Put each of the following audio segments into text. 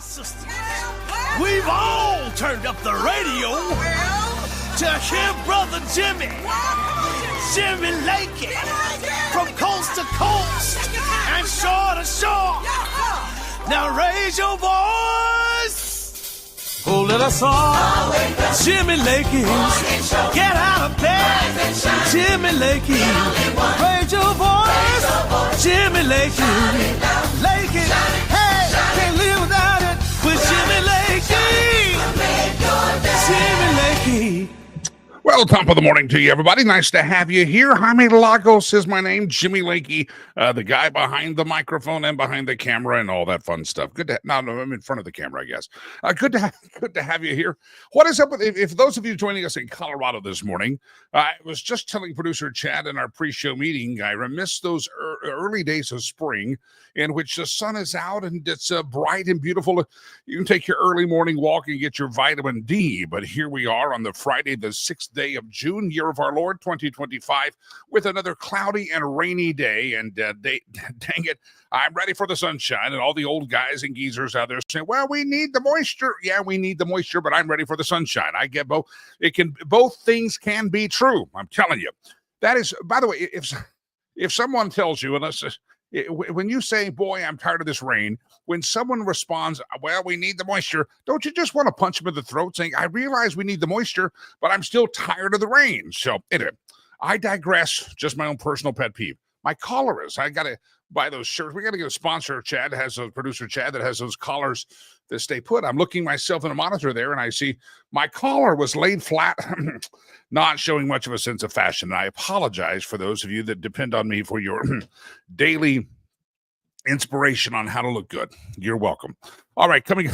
sisters, we've all turned up the radio to hear Brother Jimmy Lakey, from coast to coast and shore to shore. Now raise your voice, oh let us all, Jimmy Lakey, get out of bed, Jimmy Lakey, raise your voice, Jimmy Lakey, Lakey, hey, can't live without it with Jimmy Lakey, Jimmy Lakey. Well, top of the morning to you, everybody. Nice to have you here. Jaime Lagos is my name. Jimmy Lakey, the guy behind the microphone and behind the camera and all that fun stuff. Good to no, I'm in front of the camera, I guess. Good to have you here. What is up with if those of you joining us in Colorado this morning? I was just telling producer Chad in our pre-show meeting, I remiss those early days of spring in which the sun is out and it's bright and beautiful. You can take your early morning walk and get your vitamin D. But here we are on the Friday, the 6th day of June, year of our Lord 2025, with another cloudy and rainy day. And dang it, I'm ready for the sunshine. And all the old guys and geezers out there saying, well, we need the moisture. Yeah, we need the moisture, but I'm ready for the sunshine. I get both. Both things can be true. I'm telling you. That is, by the way, if someone tells you, when you say, boy, I'm tired of this rain, when someone responds, well, we need the moisture, don't you just want to punch them in the throat saying, I realize we need the moisture, but I'm still tired of the rain? So anyway, I digress. Just my own personal pet peeve. My collar is, I got to buy those shirts. We got to get a sponsor, Chad, that has a producer, Chad, that has those collars that stay put. I'm looking myself in a monitor there, and I see my collar was laid flat, not showing much of a sense of fashion. And I apologize for those of you that depend on me for your daily inspiration on how to look good. You're welcome. All right, coming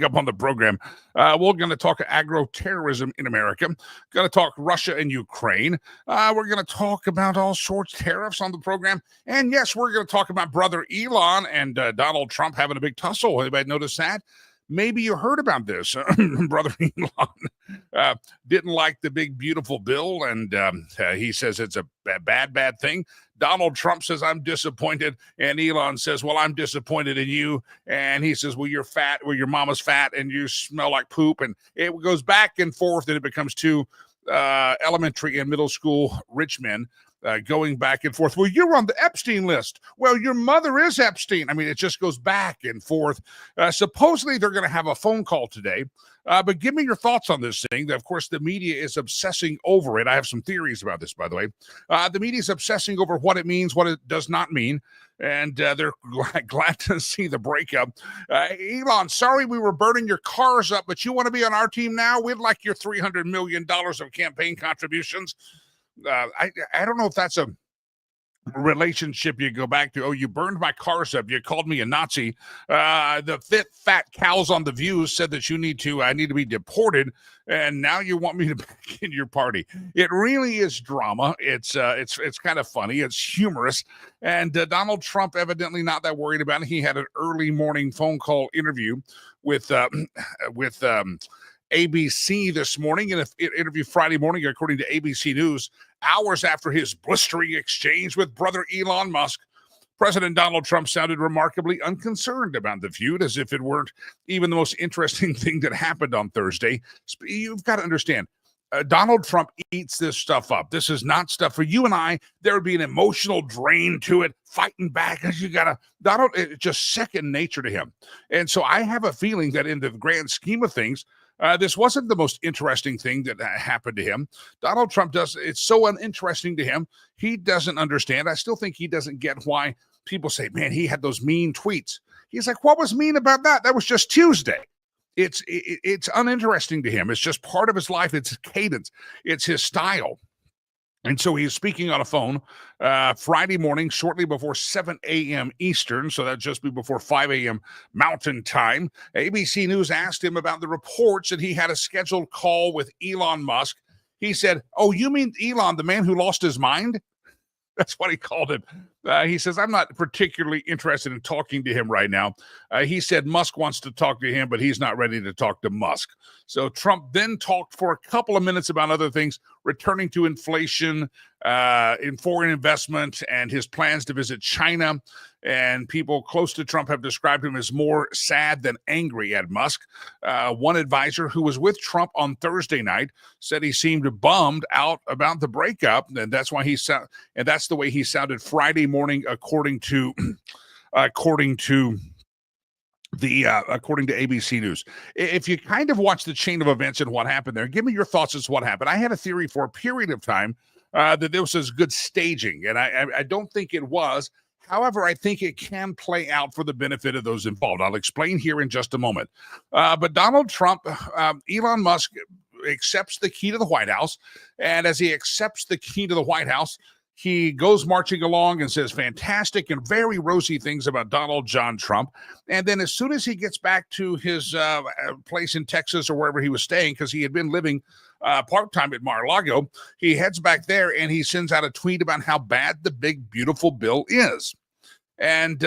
up on the program, we're going to talk agro-terrorism in America. Going to talk Russia and Ukraine. We're going to talk about all sorts of tariffs on the program. And yes, we're going to talk about brother Elon and Donald Trump having a big tussle. Anybody notice that? Maybe you heard about this. Brother Elon didn't like the big, beautiful bill, and he says it's a bad thing. Donald Trump says, I'm disappointed, and Elon says, well, I'm disappointed in you, and he says, well, you're fat, well, your mama's fat, and you smell like poop, and it goes back and forth, and it becomes two elementary and middle school rich men going back and forth. Well, you're on the Epstein list. Well, your mother is Epstein. I mean, it just goes back and forth. Supposedly, they're going to have a phone call today. But give me your thoughts on this thing. Of course, the media is obsessing over it. I have some theories about this, by the way. The media is obsessing over what it means, what it does not mean. And they're glad to see the breakup. Elon, sorry we were burning your cars up, but you want to be on our team now? We'd like your $300 million of campaign contributions. I don't know if that's a relationship you go back to. Oh, you burned my cars up. You called me a Nazi. The fat cows on The View said that I need to be deported, and now you want me to back in your party. It really is drama. It's kind of funny. It's humorous, and Donald Trump evidently not that worried about it. He had an early morning phone call interview with ABC this morning, in an interview Friday morning, according to ABC News, hours after his blistering exchange with brother Elon Musk. President Donald Trump sounded remarkably unconcerned about the feud, as if it weren't even the most interesting thing that happened on Thursday. You've got to understand, Donald Trump eats this stuff up. This is not stuff for you and I. There would be an emotional drain to it, fighting back. Donald, it's just second nature to him. And so I have a feeling that in the grand scheme of things, this wasn't the most interesting thing that happened to him. Donald Trump it's so uninteresting to him. He doesn't understand. I still think he doesn't get why people say, man, he had those mean tweets. He's like, what was mean about that? That was just Tuesday. It's uninteresting to him. It's just part of his life. It's his cadence. It's his style. And so he's speaking on a phone Friday morning, shortly before 7 a.m. Eastern. So that'd just be before 5 a.m. Mountain Time. ABC News asked him about the reports that he had a scheduled call with Elon Musk. He said, oh, you mean Elon, the man who lost his mind? That's what he called him. He says, I'm not particularly interested in talking to him right now. He said Musk wants to talk to him, but he's not ready to talk to Musk. So Trump then talked for a couple of minutes about other things, returning to inflation, in foreign investment, and his plans to visit China. And people close to Trump have described him as more sad than angry at Musk. One advisor who was with Trump on Thursday night said he seemed bummed out about the breakup, and that's why and that's the way he sounded Friday morning, according to ABC News. If you kind of watch the chain of events and what happened there, give me your thoughts as to what happened. I had a theory for a period of time that this was good staging, and I don't think it was. However, I think it can play out for the benefit of those involved. I'll explain here in just a moment. But Donald Trump, Elon Musk accepts the key to the White House, and as he accepts the key to the White House, he goes marching along and says fantastic and very rosy things about Donald John Trump. And then as soon as he gets back to his place in Texas or wherever he was staying, because he had been living part-time at Mar-a-Lago, he heads back there and he sends out a tweet about how bad the big, beautiful bill is. And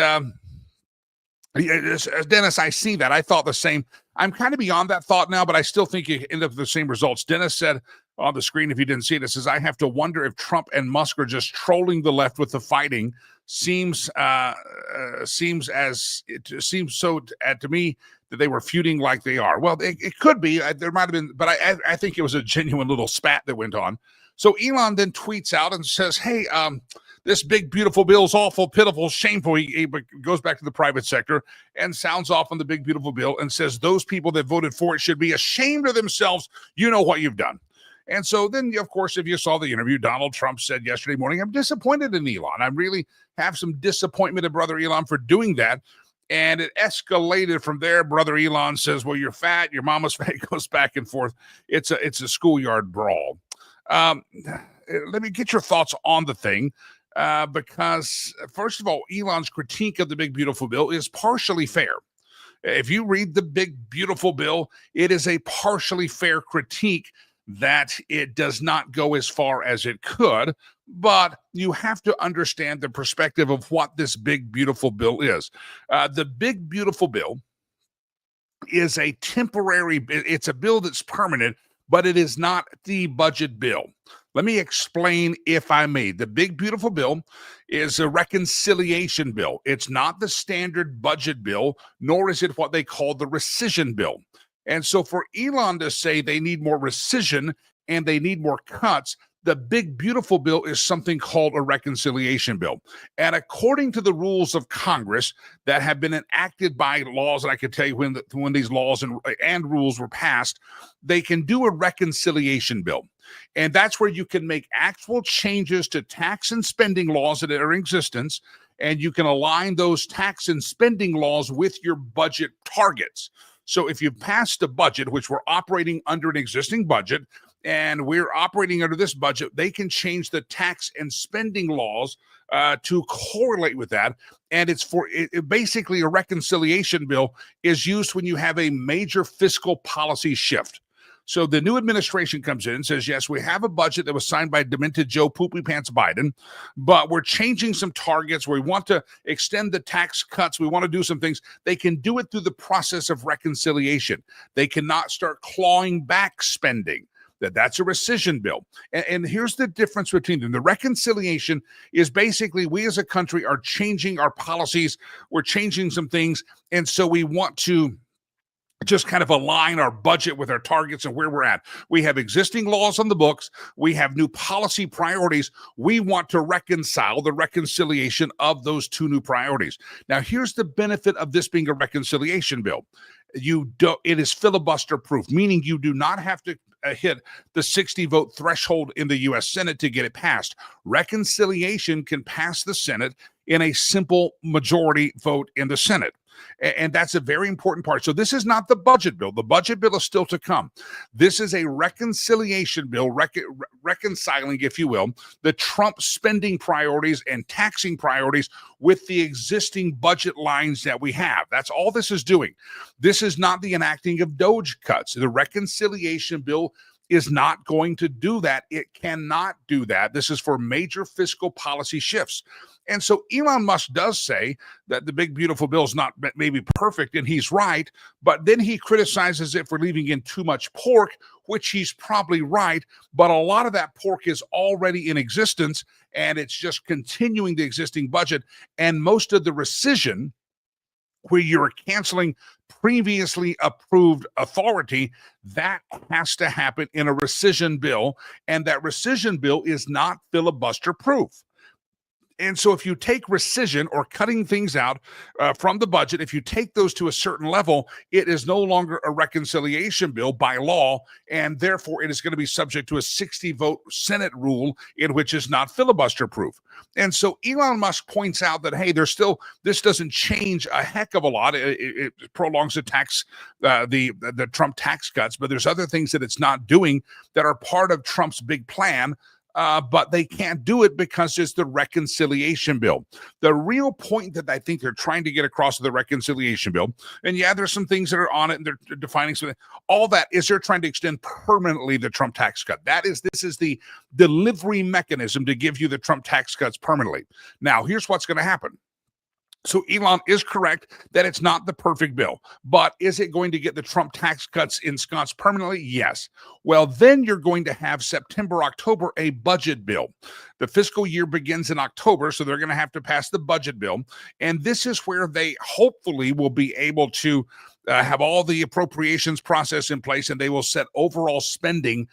Dennis, I see that. I thought the same. I'm kind of beyond that thought now, but I still think you end up with the same results. Dennis said on the screen, if you didn't see it, it says, I have to wonder if Trump and Musk are just trolling the left with the fighting. Seems so to me that they were feuding like they are. Well, it could be. There might have been, but I think it was a genuine little spat that went on. So Elon then tweets out and says, hey, this big, beautiful bill is awful, pitiful, shameful. He goes back to the private sector and sounds off on the big, beautiful bill and says those people that voted for it should be ashamed of themselves. You know what you've done. And so then, of course, if you saw the interview, Donald Trump said yesterday morning, I'm disappointed in Elon. I really have some disappointment in brother Elon for doing that. And it escalated from there. Brother Elon says, well, you're fat, your mama's fat. It goes back and forth. It's a schoolyard brawl. Let me get your thoughts on the thing. Because, first of all, Elon's critique of the big, beautiful bill is partially fair. If you read the big, beautiful bill, it is a partially fair critique that it does not go as far as it could, but you have to understand the perspective of what this big, beautiful bill is. The big, beautiful bill is a temporary, it's a bill that's permanent, but it is not the budget bill. Let me explain, if I may. The big, beautiful bill is a reconciliation bill. It's not the standard budget bill, nor is it what they call the rescission bill. And so for Elon to say they need more rescission and they need more cuts, the big, beautiful bill is something called a reconciliation bill. And according to the rules of Congress that have been enacted by laws, and I can tell you when these laws and rules were passed, they can do a reconciliation bill. And that's where you can make actual changes to tax and spending laws that are in existence, and you can align those tax and spending laws with your budget targets. So if you passed a budget, which we're operating under an existing budget, and we're operating under this budget, they can change the tax and spending laws to correlate with that. And it's basically a reconciliation bill is used when you have a major fiscal policy shift. So the new administration comes in and says, yes, we have a budget that was signed by demented Joe Poopy Pants Biden, but we're changing some targets. We want to extend the tax cuts. We want to do some things. They can do it through the process of reconciliation. They cannot start clawing back spending. That's a rescission bill. And here's the difference between them. The reconciliation is basically we as a country are changing our policies. We're changing some things. And so we want to just kind of align our budget with our targets and where we're at. We have existing laws on the books. We have new policy priorities. We want to reconcile the reconciliation of those two new priorities. Now, here's the benefit of this being a reconciliation bill. It is filibuster proof, meaning you do not have to hit the 60 vote threshold in the U.S. Senate to get it passed. Reconciliation can pass the Senate in a simple majority vote in the Senate. And that's a very important part. So this is not the budget bill. The budget bill is still to come. This is a reconciliation bill, reconciling, if you will, the Trump spending priorities and taxing priorities with the existing budget lines that we have. That's all this is doing. This is not the enacting of DOGE cuts. The reconciliation bill is not going to do that. It cannot do that. This is for major fiscal policy shifts. And so Elon Musk does say that the big, beautiful bill is not maybe perfect, and he's right, but then he criticizes it for leaving in too much pork, which he's probably right, but a lot of that pork is already in existence, and it's just continuing the existing budget, and most of the rescission, where you're canceling previously approved authority, that has to happen in a rescission bill, and that rescission bill is not filibuster proof. And so if you take rescission or cutting things out from the budget, if you take those to a certain level, it is no longer a reconciliation bill by law, and therefore it is going to be subject to a 60-vote Senate rule, in which is not filibuster proof. And so Elon Musk points out that, hey, this doesn't change a heck of a lot. It prolongs the tax, the Trump tax cuts, but there's other things that it's not doing that are part of Trump's big plan. But they can't do it because it's the reconciliation bill. The real point that I think they're trying to get across with the reconciliation bill, and yeah, there's some things that are on it, and they're defining something. All that is they're trying to extend permanently the Trump tax cut. This is the delivery mechanism to give you the Trump tax cuts permanently. Now, here's what's going to happen. So Elon is correct that it's not the perfect bill, but is it going to get the Trump tax cuts ensconced permanently? Yes. Well, then you're going to have September, October, a budget bill. The fiscal year begins in October, so they're going to have to pass the budget bill. And this is where they hopefully will be able to have all the appropriations process in place, and they will set overall spending.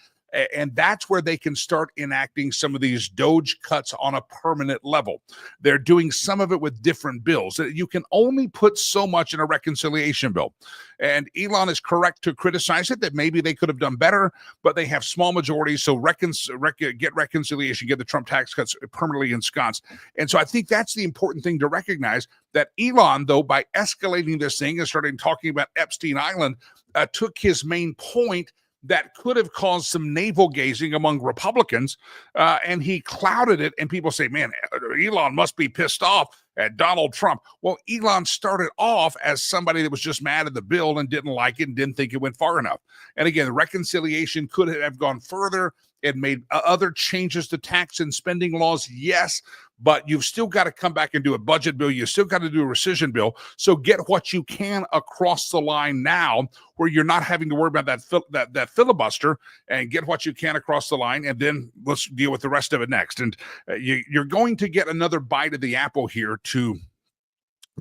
And that's where they can start enacting some of these DOGE cuts on a permanent level. They're doing some of it with different bills. You can only put so much in a reconciliation bill. And Elon is correct to criticize it, that maybe they could have done better, but they have small majorities. So get reconciliation, get the Trump tax cuts permanently ensconced. And so I think that's the important thing to recognize, that Elon, though, by escalating this thing and starting talking about Epstein Island, took his main point that could have caused some navel gazing among Republicans, and he clouded it, and people say, man, Elon must be pissed off at Donald Trump. Well, Elon started off as somebody that was just mad at the bill and didn't like it and didn't think it went far enough. And again, the reconciliation could have gone further. It made other changes to tax and spending laws, yes, but you've still got to come back and do a budget bill. You still got to do a rescission bill. So get what you can across the line now, where you're not having to worry about that filibuster, and get what you can across the line, and then let's deal with the rest of it next. And you're going to get another bite of the apple here to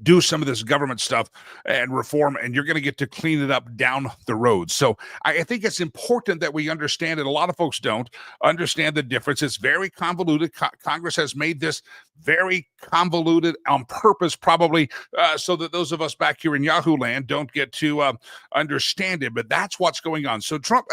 do some of this government stuff and reform, and you're going to get to clean it up down the road. So I think it's important that we understand it. A lot of folks don't understand the difference. It's very convoluted. Congress has made this very convoluted on purpose, probably so that those of us back here in Yahoo land don't get to understand it. But that's what's going on. So Trump,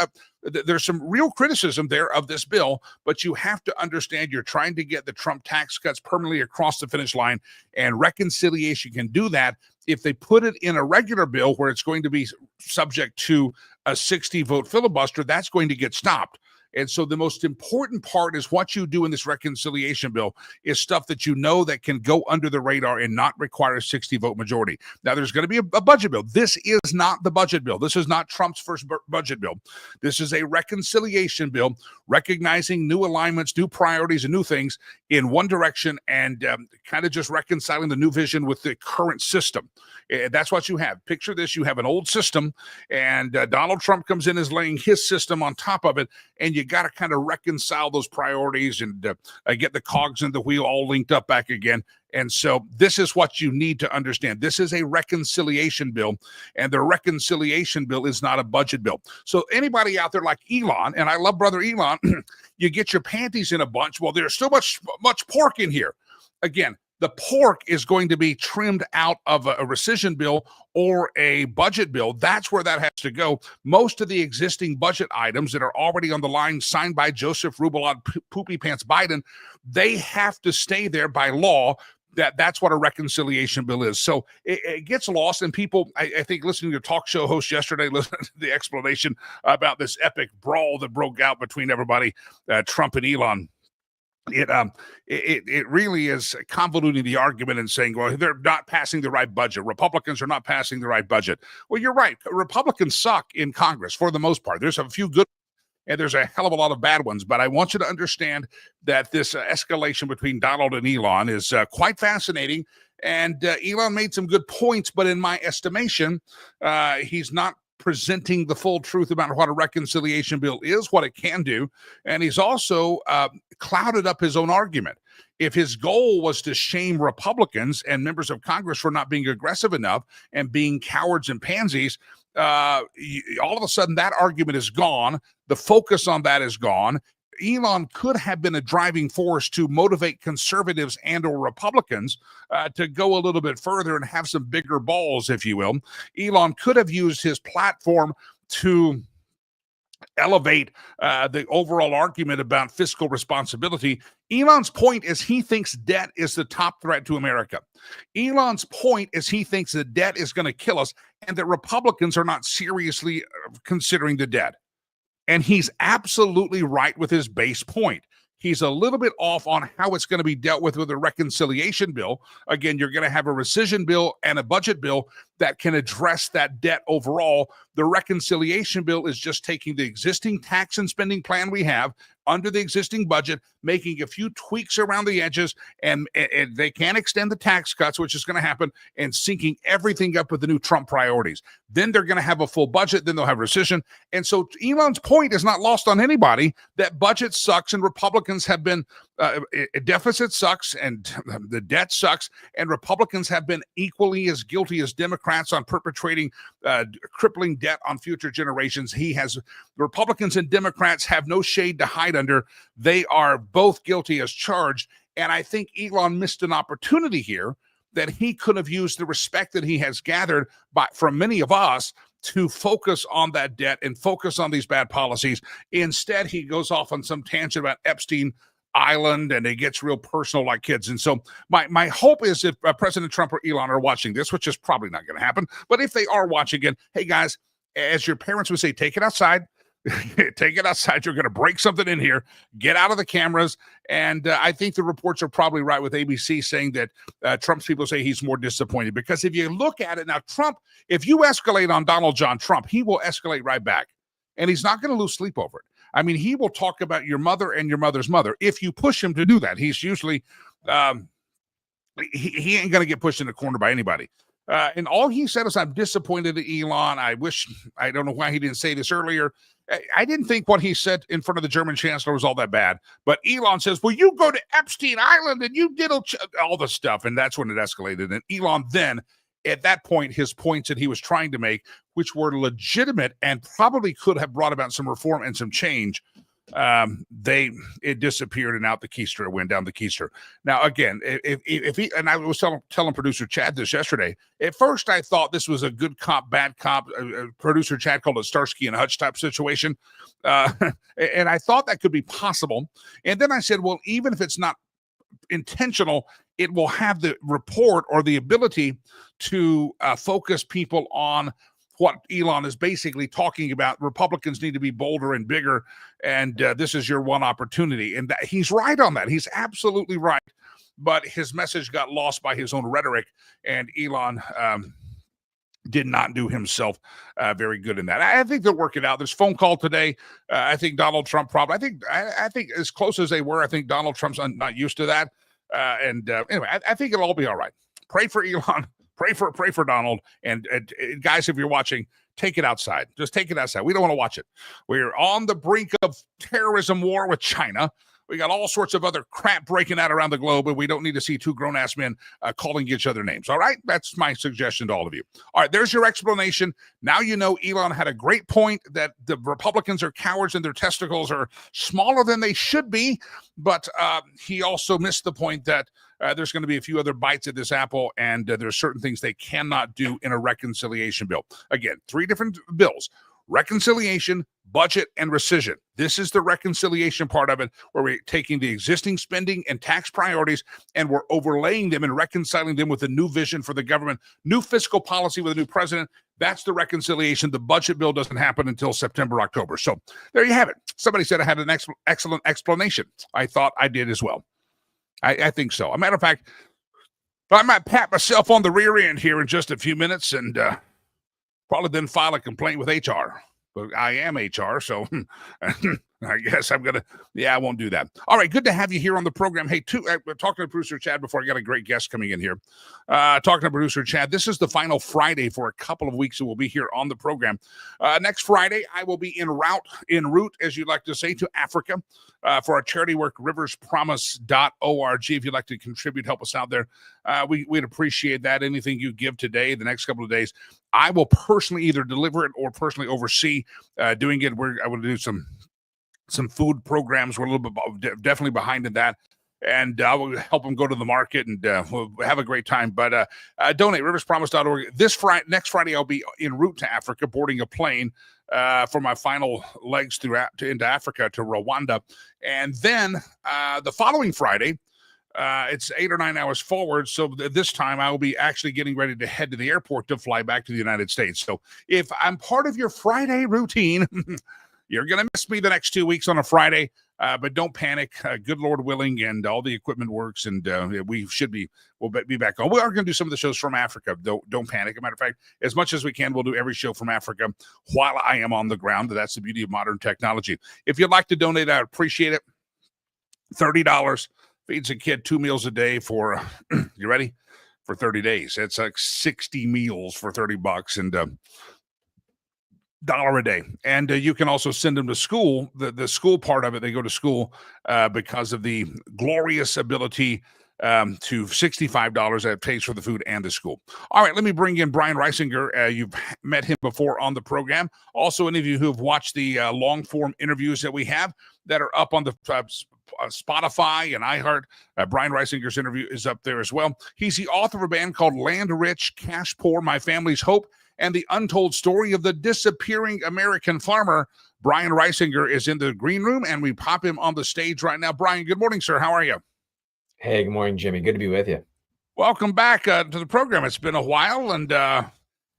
there's some real criticism there of this bill, but you have to understand you're trying to get the Trump tax cuts permanently across the finish line, and reconciliation can do that. If they put it in a regular bill where it's going to be subject to a 60-vote filibuster, that's going to get stopped. And so the most important part is what you do in this reconciliation bill is stuff that you know that can go under the radar and not require a 60-vote majority. Now, there's going to be a budget bill. This is not the budget bill. This is not Trump's first budget bill. This is a reconciliation bill recognizing new alignments, new priorities, and new things in one direction, and kind of just reconciling the new vision with the current system. That's what you have. Picture this. You have an old system, and Donald Trump comes in as laying his system on top of it, and you got to kind of reconcile those priorities and get the cogs in the wheel all linked up back again. And so this is what you need to understand. This is a reconciliation bill, and the reconciliation bill is not a budget bill. So anybody out there like Elon, and I love brother Elon, you get your panties in a bunch. Well, there's so much pork in here. Again, the pork is going to be trimmed out of a rescission bill or a budget bill. That's where that has to go. Most of the existing budget items that are already on the line signed by Joseph Rubalot Poopy Pants Biden, they have to stay there by law. That's what a reconciliation bill is. So it gets lost, and people, I think, listening to talk show hosts yesterday, listening to the explanation about this epic brawl that broke out between everybody, Trump and Elon. It really is convoluting the argument and saying, well, they're not passing the right budget. Republicans are not passing the right budget. Well, you're right. Republicans suck in Congress for the most part. There's a few good. and there's a hell of a lot of bad ones. But I want you to understand that this escalation between Donald and Elon is quite fascinating. And Elon made some good points, but in my estimation, he's not presenting the full truth about what a reconciliation bill is, what it can do. And he's also clouded up his own argument. If his goal was to shame Republicans and members of Congress for not being aggressive enough and being cowards and pansies, all of a sudden that argument is gone. The focus on that is gone. Elon could have been a driving force to motivate conservatives and or Republicans to go a little bit further and have some bigger balls, if you will. Elon could have used his platform to elevate the overall argument about fiscal responsibility. Elon's point is he thinks debt is the top threat to America. Elon's point is he thinks the debt is going to kill us and that Republicans are not seriously considering the debt. And he's absolutely right with his base point. He's a little bit off on how it's going to be dealt with a reconciliation bill. Again, you're going to have a rescission bill and a budget bill that can address that debt overall. The reconciliation bill is just taking the existing tax and spending plan we have under the existing budget, making a few tweaks around the edges, and they can extend the tax cuts, which is going to happen, and syncing everything up with the new Trump priorities. Then they're going to have a full budget, then they'll have rescission. And so Elon's point is not lost on anybody that budget sucks and Republicans have been, deficit sucks and the debt sucks, and Republicans have been equally as guilty as Democrats on perpetrating crippling debt on future generations. Republicans and Democrats have no shade to hide under. They are both guilty as charged. And I think Elon missed an opportunity here that he could have used the respect that he has gathered from many of us to focus on that debt and focus on these bad policies. Instead, he goes off on some tangent about Epstein Island, and it gets real personal like kids. And so my hope is if President Trump or Elon are watching this, which is probably not going to happen, but if they are watching it, hey guys, as your parents would say, take it outside. Take it outside. You're going to break something in here. Get out of the cameras. And I think the reports are probably right with ABC saying that Trump's people say he's more disappointed. Because if you look at it now, Trump, if you escalate on Donald John Trump, he will escalate right back. And he's not going to lose sleep over it. I mean, he will talk about your mother and your mother's mother if you push him to do that. He's usually, he ain't going to get pushed in the corner by anybody. And all he said is, I'm disappointed in Elon. I don't know why he didn't say this earlier. I didn't think what he said in front of the German chancellor was all that bad. But Elon says, well, you go to Epstein Island and you did all the stuff. And that's when it escalated. And Elon then, at that point, his points that he was trying to make, which were legitimate and probably could have brought about some reform and some change, it disappeared and out the keister, went down the keister. Now, again, if he, and I was telling producer Chad this yesterday, at first I thought this was a good cop, bad cop. Producer Chad called it Starsky and Hutch type situation. And I thought that could be possible. And then I said, well, even if it's not intentional, it will have the report or the ability to focus people on what Elon is basically talking about. Republicans need to be bolder and bigger, and this is your one opportunity. And he's right on that. He's absolutely right. But his message got lost by his own rhetoric, and Elon did not do himself very good in that. I think they'll work it out. There's phone call today. I think Donald Trump probably, I think as close as they were, I think Donald Trump's not used to that. Anyway, I think it'll all be all right. Pray for Elon. Pray for Donald. And guys, if you're watching, take it outside. Just take it outside. We don't want to watch it. We're on the brink of terrorism war with China. We got all sorts of other crap breaking out around the globe, and we don't need to see two grown-ass men calling each other names. All right? That's my suggestion to all of you. All right, there's your explanation. Now you know Elon had a great point that the Republicans are cowards and their testicles are smaller than they should be, but he also missed the point that there's going to be a few other bites at this apple, and there's certain things they cannot do in a reconciliation bill. Again, 3 different bills: reconciliation, budget, and rescission. This is the reconciliation part of it, where we're taking the existing spending and tax priorities and we're overlaying them and reconciling them with a new vision for the government, new fiscal policy with a new president. That's the reconciliation. The budget bill doesn't happen until September, October. So there you have it. Somebody said I had an excellent explanation. I thought I did as well. I think so. As a matter of fact, I might pat myself on the rear end here in just a few minutes and probably then file a complaint with HR. but I am HR, so I guess I'm going to, I won't do that. All right, good to have you here on the program. Hey, talking to producer Chad before I got a great guest coming in here. Talking to producer Chad, this is the final Friday for a couple of weeks that we'll be here on the program. Next Friday, I will be en route, as you'd like to say, to Africa for our charity work, riverspromise.org. If you'd like to contribute, help us out there. We'd appreciate that. Anything you give today, the next couple of days, I will personally either deliver it or personally oversee doing it. I will do some food programs. We're a little bit definitely behind in that. And I will help them go to the market, and we'll have a great time. But donate, riverspromise.org. Next Friday, I'll be en route to Africa, boarding a plane for my final legs into Africa to Rwanda. And then the following Friday, it's 8 or 9 hours forward. So this time I will be actually getting ready to head to the airport to fly back to the United States. So if I'm part of your Friday routine, you're going to miss me the next 2 weeks on a Friday, but don't panic. Good Lord willing, and all the equipment works, and we'll be back on. We are going to do some of the shows from Africa. Don't panic. As a matter of fact, as much as we can, we'll do every show from Africa while I am on the ground. That's the beauty of modern technology. If you'd like to donate, I'd appreciate it. $30 feeds a kid 2 meals a day for, you ready? For 30 days. It's like 60 meals for $30, and $1 a day. And you can also send them to school. The school part of it, they go to school because of the glorious ability to $65 that pays for the food and the school. All right, let me bring in Brian Reisinger. You've met him before on the program. Also, any of you who have watched the long-form interviews that we have that are up on the Spotify and iHeart, Brian Reisinger's interview is up there as well. He's the author of a band called Land Rich, Cash Poor, My Family's Hope, and the untold story of the disappearing American farmer. Brian Reisinger is in the green room, and we pop him on the stage right now. Brian, good morning, sir. How are you? Hey, good morning, Jimmy. Good to be with you. Welcome back to the program. It's been a while, and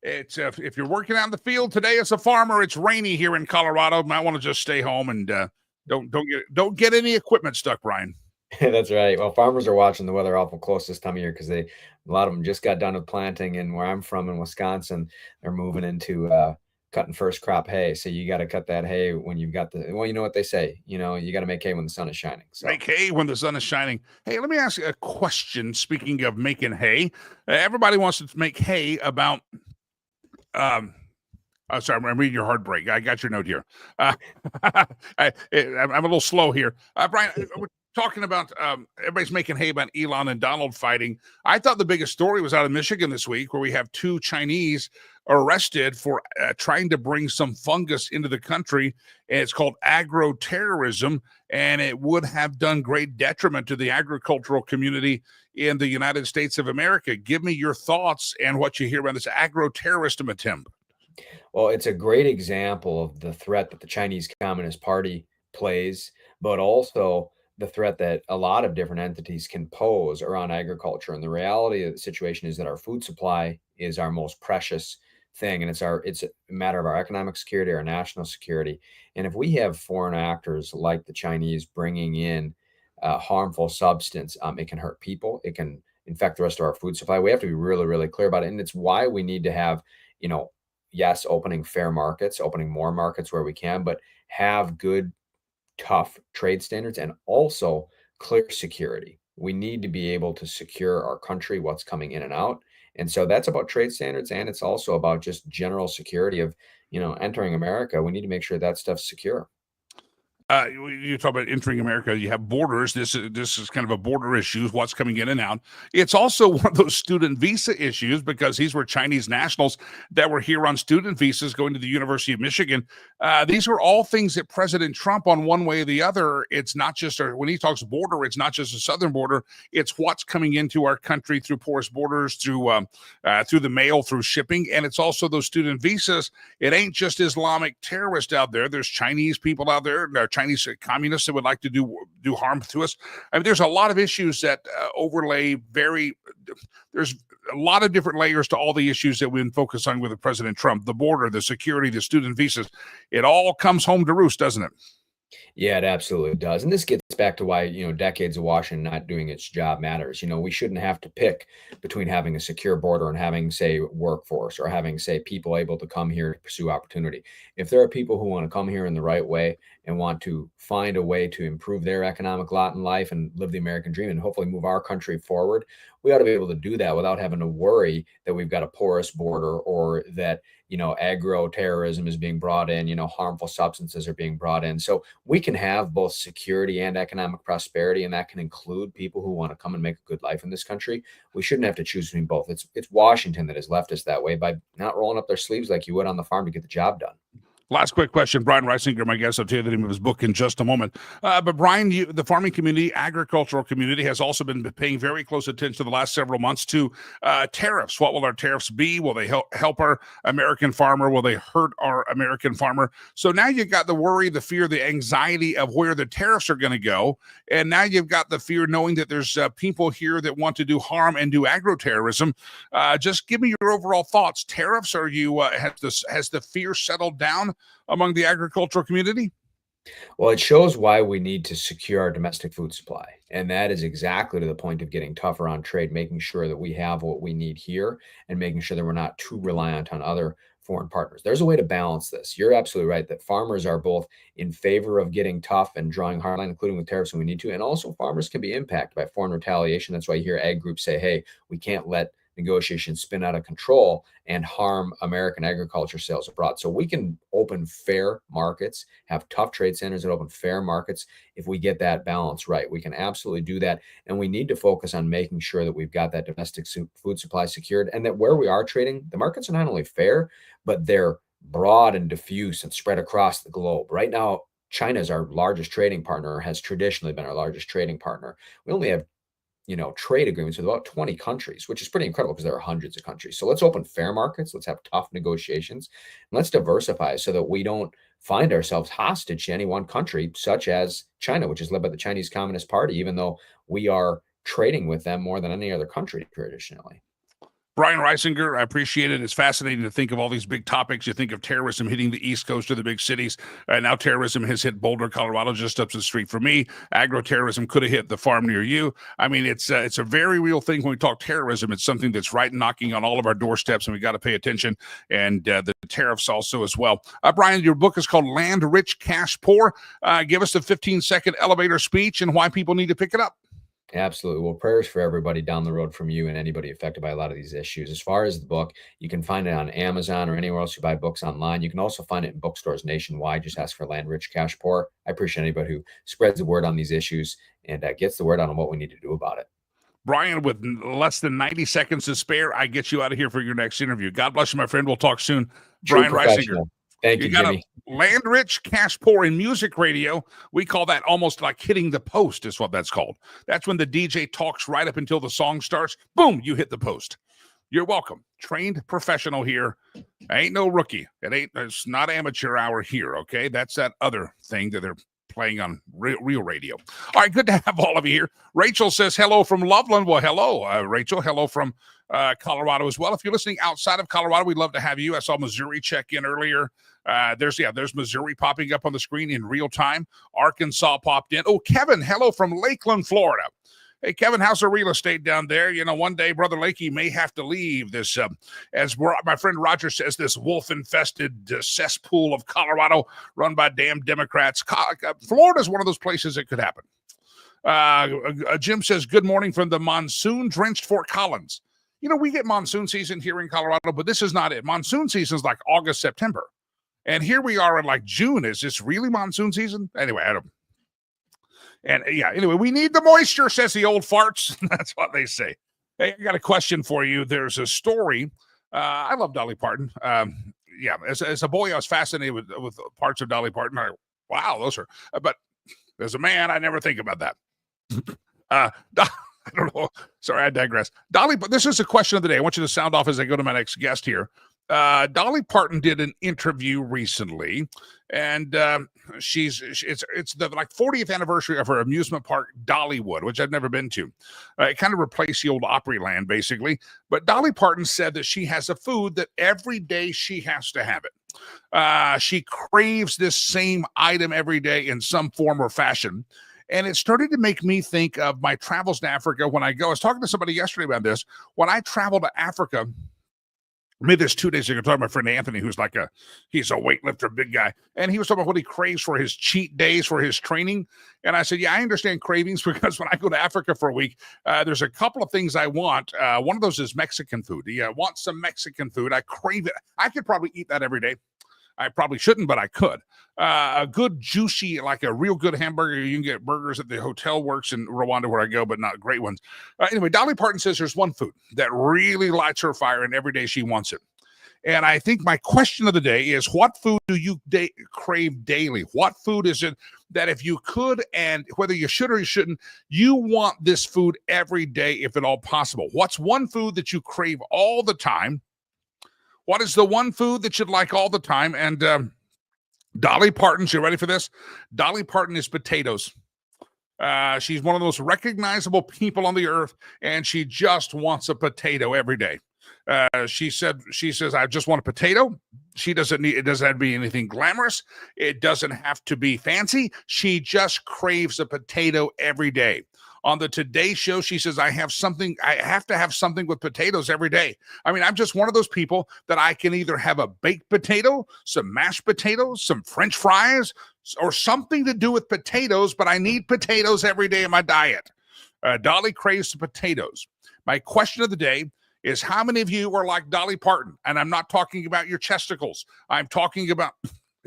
it's if you're working out in the field today as a farmer, it's rainy here in Colorado. You might want to just stay home and don't get any equipment stuck, Brian. That's right. Well, farmers are watching the weather awful close this time of year because a lot of them just got done with planting, and where I'm from in Wisconsin, they're moving into cutting first crop hay. So you got to cut that hay when you've got you know what they say, you got to make hay when the sun is shining. So make hay when the sun is shining. Hey, let me ask you a question. Speaking of making hay, everybody wants to make hay about, oh, sorry, I'm reading your heartbreak. I got your note here. I'm a little slow here. Brian, we're talking about everybody's making hay about Elon and Donald fighting. I thought the biggest story was out of Michigan this week, where we have 2 Chinese arrested for trying to bring some fungus into the country. And it's called agro-terrorism, and it would have done great detriment to the agricultural community in the United States of America. Give me your thoughts and what you hear about this agro-terrorism attempt. Well, it's a great example of the threat that the Chinese Communist Party plays, but also the threat that a lot of different entities can pose around agriculture. And the reality of the situation is that our food supply is our most precious thing, and it's a matter of our economic security, our national security. And if we have foreign actors like the Chinese bringing in harmful substance, it can hurt people. It can infect the rest of our food supply. We have to be really, really clear about it. And it's why we need to have, yes, opening fair markets, opening more markets where we can, but have good, tough trade standards and also clear security. We need to be able to secure our country, what's coming in and out. And so that's about trade standards. And it's also about just general security of, entering America. We need to make sure that stuff's secure. You talk about entering America. You have borders. This is kind of a border issue, what's coming in and out. It's also one of those student visa issues, because these were Chinese nationals that were here on student visas going to the University of Michigan. These are all things that President Trump, on one way or the other, it's not just when he talks border, it's not just a southern border. It's what's coming into our country through porous borders, through the mail, through shipping, and it's also those student visas. It ain't just Islamic terrorists out there. There's Chinese people out there. Chinese communists that would like to do harm to us. I mean, there's a lot of issues that overlay there's a lot of different layers to all the issues that we've been focused on with President Trump, the border, the security, the student visas. It all comes home to roost, doesn't it? Yeah, it absolutely does. And this gets back to why, decades of Washington not doing its job matters. We shouldn't have to pick between having a secure border and having, say, workforce, or having, say, people able to come here to pursue opportunity. If there are people who want to come here in the right way and want to find a way to improve their economic lot in life and live the American dream and hopefully move our country forward, we ought to be able to do that without having to worry that we've got a porous border, or that, agro terrorism is being brought in, harmful substances are being brought in. So we can have both security and economic prosperity, and that can include people who want to come and make a good life in this country. We shouldn't have to choose between both. It's Washington that has left us that way by not rolling up their sleeves like you would on the farm to get the job done. Last quick question. Brian Reisinger, my guest. I'll tell you the name of his book in just a moment. But Brian, the farming community, agricultural community, has also been paying very close attention the last several months to tariffs. What will our tariffs be? Will they help our American farmer? Will they hurt our American farmer? So now you've got the worry, the fear, the anxiety of where the tariffs are going to go. And now you've got the fear knowing that there's people here that want to do harm and do agro-terrorism. Just give me your overall thoughts. Tariffs, has the fear settled down among the agricultural community? Well, it shows why we need to secure our domestic food supply. And that is exactly to the point of getting tougher on trade, making sure that we have what we need here and making sure that we're not too reliant on other foreign partners. There's a way to balance this. You're absolutely right that farmers are both in favor of getting tough and drawing hard line, including with tariffs when we need to. And also farmers can be impacted by foreign retaliation. That's why you hear ag groups say, hey, we can't let negotiations spin out of control and harm American agriculture sales abroad. So we can open fair markets, have tough trade centers that open fair markets. If we get that balance right, we can absolutely do that. And we need to focus on making sure that we've got that domestic food supply secured, and that where we are trading, the markets are not only fair, but they're broad and diffuse and spread across the globe. Right now, China is our largest trading partner, has traditionally been our largest trading partner. We only have trade agreements with about 20 countries, which is pretty incredible because there are hundreds of countries. So let's open fair markets. Let's have tough negotiations. And let's diversify so that we don't find ourselves hostage to any one country, such as China, which is led by the Chinese Communist Party, even though we are trading with them more than any other country traditionally. Brian Reisinger, I appreciate it. It's fascinating to think of all these big topics. You think of terrorism hitting the East Coast of the big cities. Now terrorism has hit Boulder, Colorado, just up the street from me. Agro-terrorism could have hit the farm near you. I mean, it's a very real thing when we talk terrorism. It's something that's right knocking on all of our doorsteps, and we got to pay attention. And the tariffs also as well. Brian, your book is called Land Rich, Cash Poor. Give us the 15-second elevator speech and why people need to pick it up. Absolutely. Well, prayers for everybody down the road from you and anybody affected by a lot of these issues. As far as the book, you can find it on Amazon or anywhere else you buy books online. You can also find it in bookstores nationwide. Just ask for Land Rich, Cash Poor. I appreciate anybody who spreads the word on these issues and gets the word out on what we need to do about it. Brian, with less than 90 seconds to spare, I get you out of here for your next interview. God bless you, my friend. We'll talk soon. Brian Reisinger. Thank you, Jimmy. Land Rich, Cash Poor in music radio. We call that almost like hitting the post is what that's called. That's when the DJ talks right up until the song starts. Boom, you hit the post. You're welcome. Trained professional here. I ain't no rookie. It's not amateur hour here, okay? That's that other thing that they're playing on real radio. All right, good to have all of you here. Rachel says hello from Loveland. Well, hello, Rachel. Hello from Colorado as well. If you're listening outside of Colorado, we'd love to have you. I saw Missouri check in earlier. There's Missouri popping up on the screen in real time. Arkansas popped in. Oh, Kevin, hello from Lakeland, Florida. Hey, Kevin, how's the real estate down there? One day, Brother Lakey may have to leave this, as my friend Roger says, this wolf-infested cesspool of Colorado run by damn Democrats. Florida is one of those places that could happen. Jim says, good morning from the monsoon-drenched Fort Collins. We get monsoon season here in Colorado, but this is not it. Monsoon season is like August, September. And here we are in like June. Is this really monsoon season? Anyway, anyway, we need the moisture, says the old farts. That's what they say. Hey, I got a question for you. There's a story. I love Dolly Parton. As a boy, I was fascinated with parts of Dolly Parton. Wow, those are. But as a man, I never think about that. I don't know. Sorry, I digress. Dolly, but this is a question of the day. I want you to sound off as I go to my next guest here. Dolly Parton did an interview recently, and it's the 40th anniversary of her amusement park, Dollywood, which I've never been to. It kind of replaced the old Opryland, basically. But Dolly Parton said that she has a food that every day she has to have it. She craves this same item every day in some form or fashion. And it started to make me think of my travels to Africa when I go. I was talking to somebody yesterday about this. When I travel to Africa, maybe this 2 days ago, talking to my friend Anthony, he's a weightlifter, big guy. And he was talking about what he craves for his cheat days, for his training. And I said, yeah, I understand cravings because when I go to Africa for a week, there's a couple of things I want. One of those is Mexican food. Yeah, I want some Mexican food. I crave it. I could probably eat that every day. I probably shouldn't, but I could. A good juicy, like a real good hamburger. You can get burgers at the Hotel Works in Rwanda where I go, but not great ones. Anyway, Dolly Parton says there's one food that really lights her fire, and every day she wants it. And I think my question of the day is, what food do you crave daily? What food is it that if you could, and whether you should or you shouldn't, you want this food every day if at all possible? What's one food that you crave all the time? What is the one food that you'd like all the time? And Dolly Parton, you ready for this? Dolly Parton is potatoes. She's one of those recognizable people on the earth, and she just wants a potato every day. She says, I just want a potato. It doesn't have to be anything glamorous. It doesn't have to be fancy. She just craves a potato every day. On the Today Show, she says, I have to have something with potatoes every day. I mean, I'm just one of those people that I can either have a baked potato, some mashed potatoes, some French fries, or something to do with potatoes, but I need potatoes every day in my diet. Dolly craves potatoes. My question of the day is, how many of you are like Dolly Parton? And I'm not talking about your chesticles. I'm talking about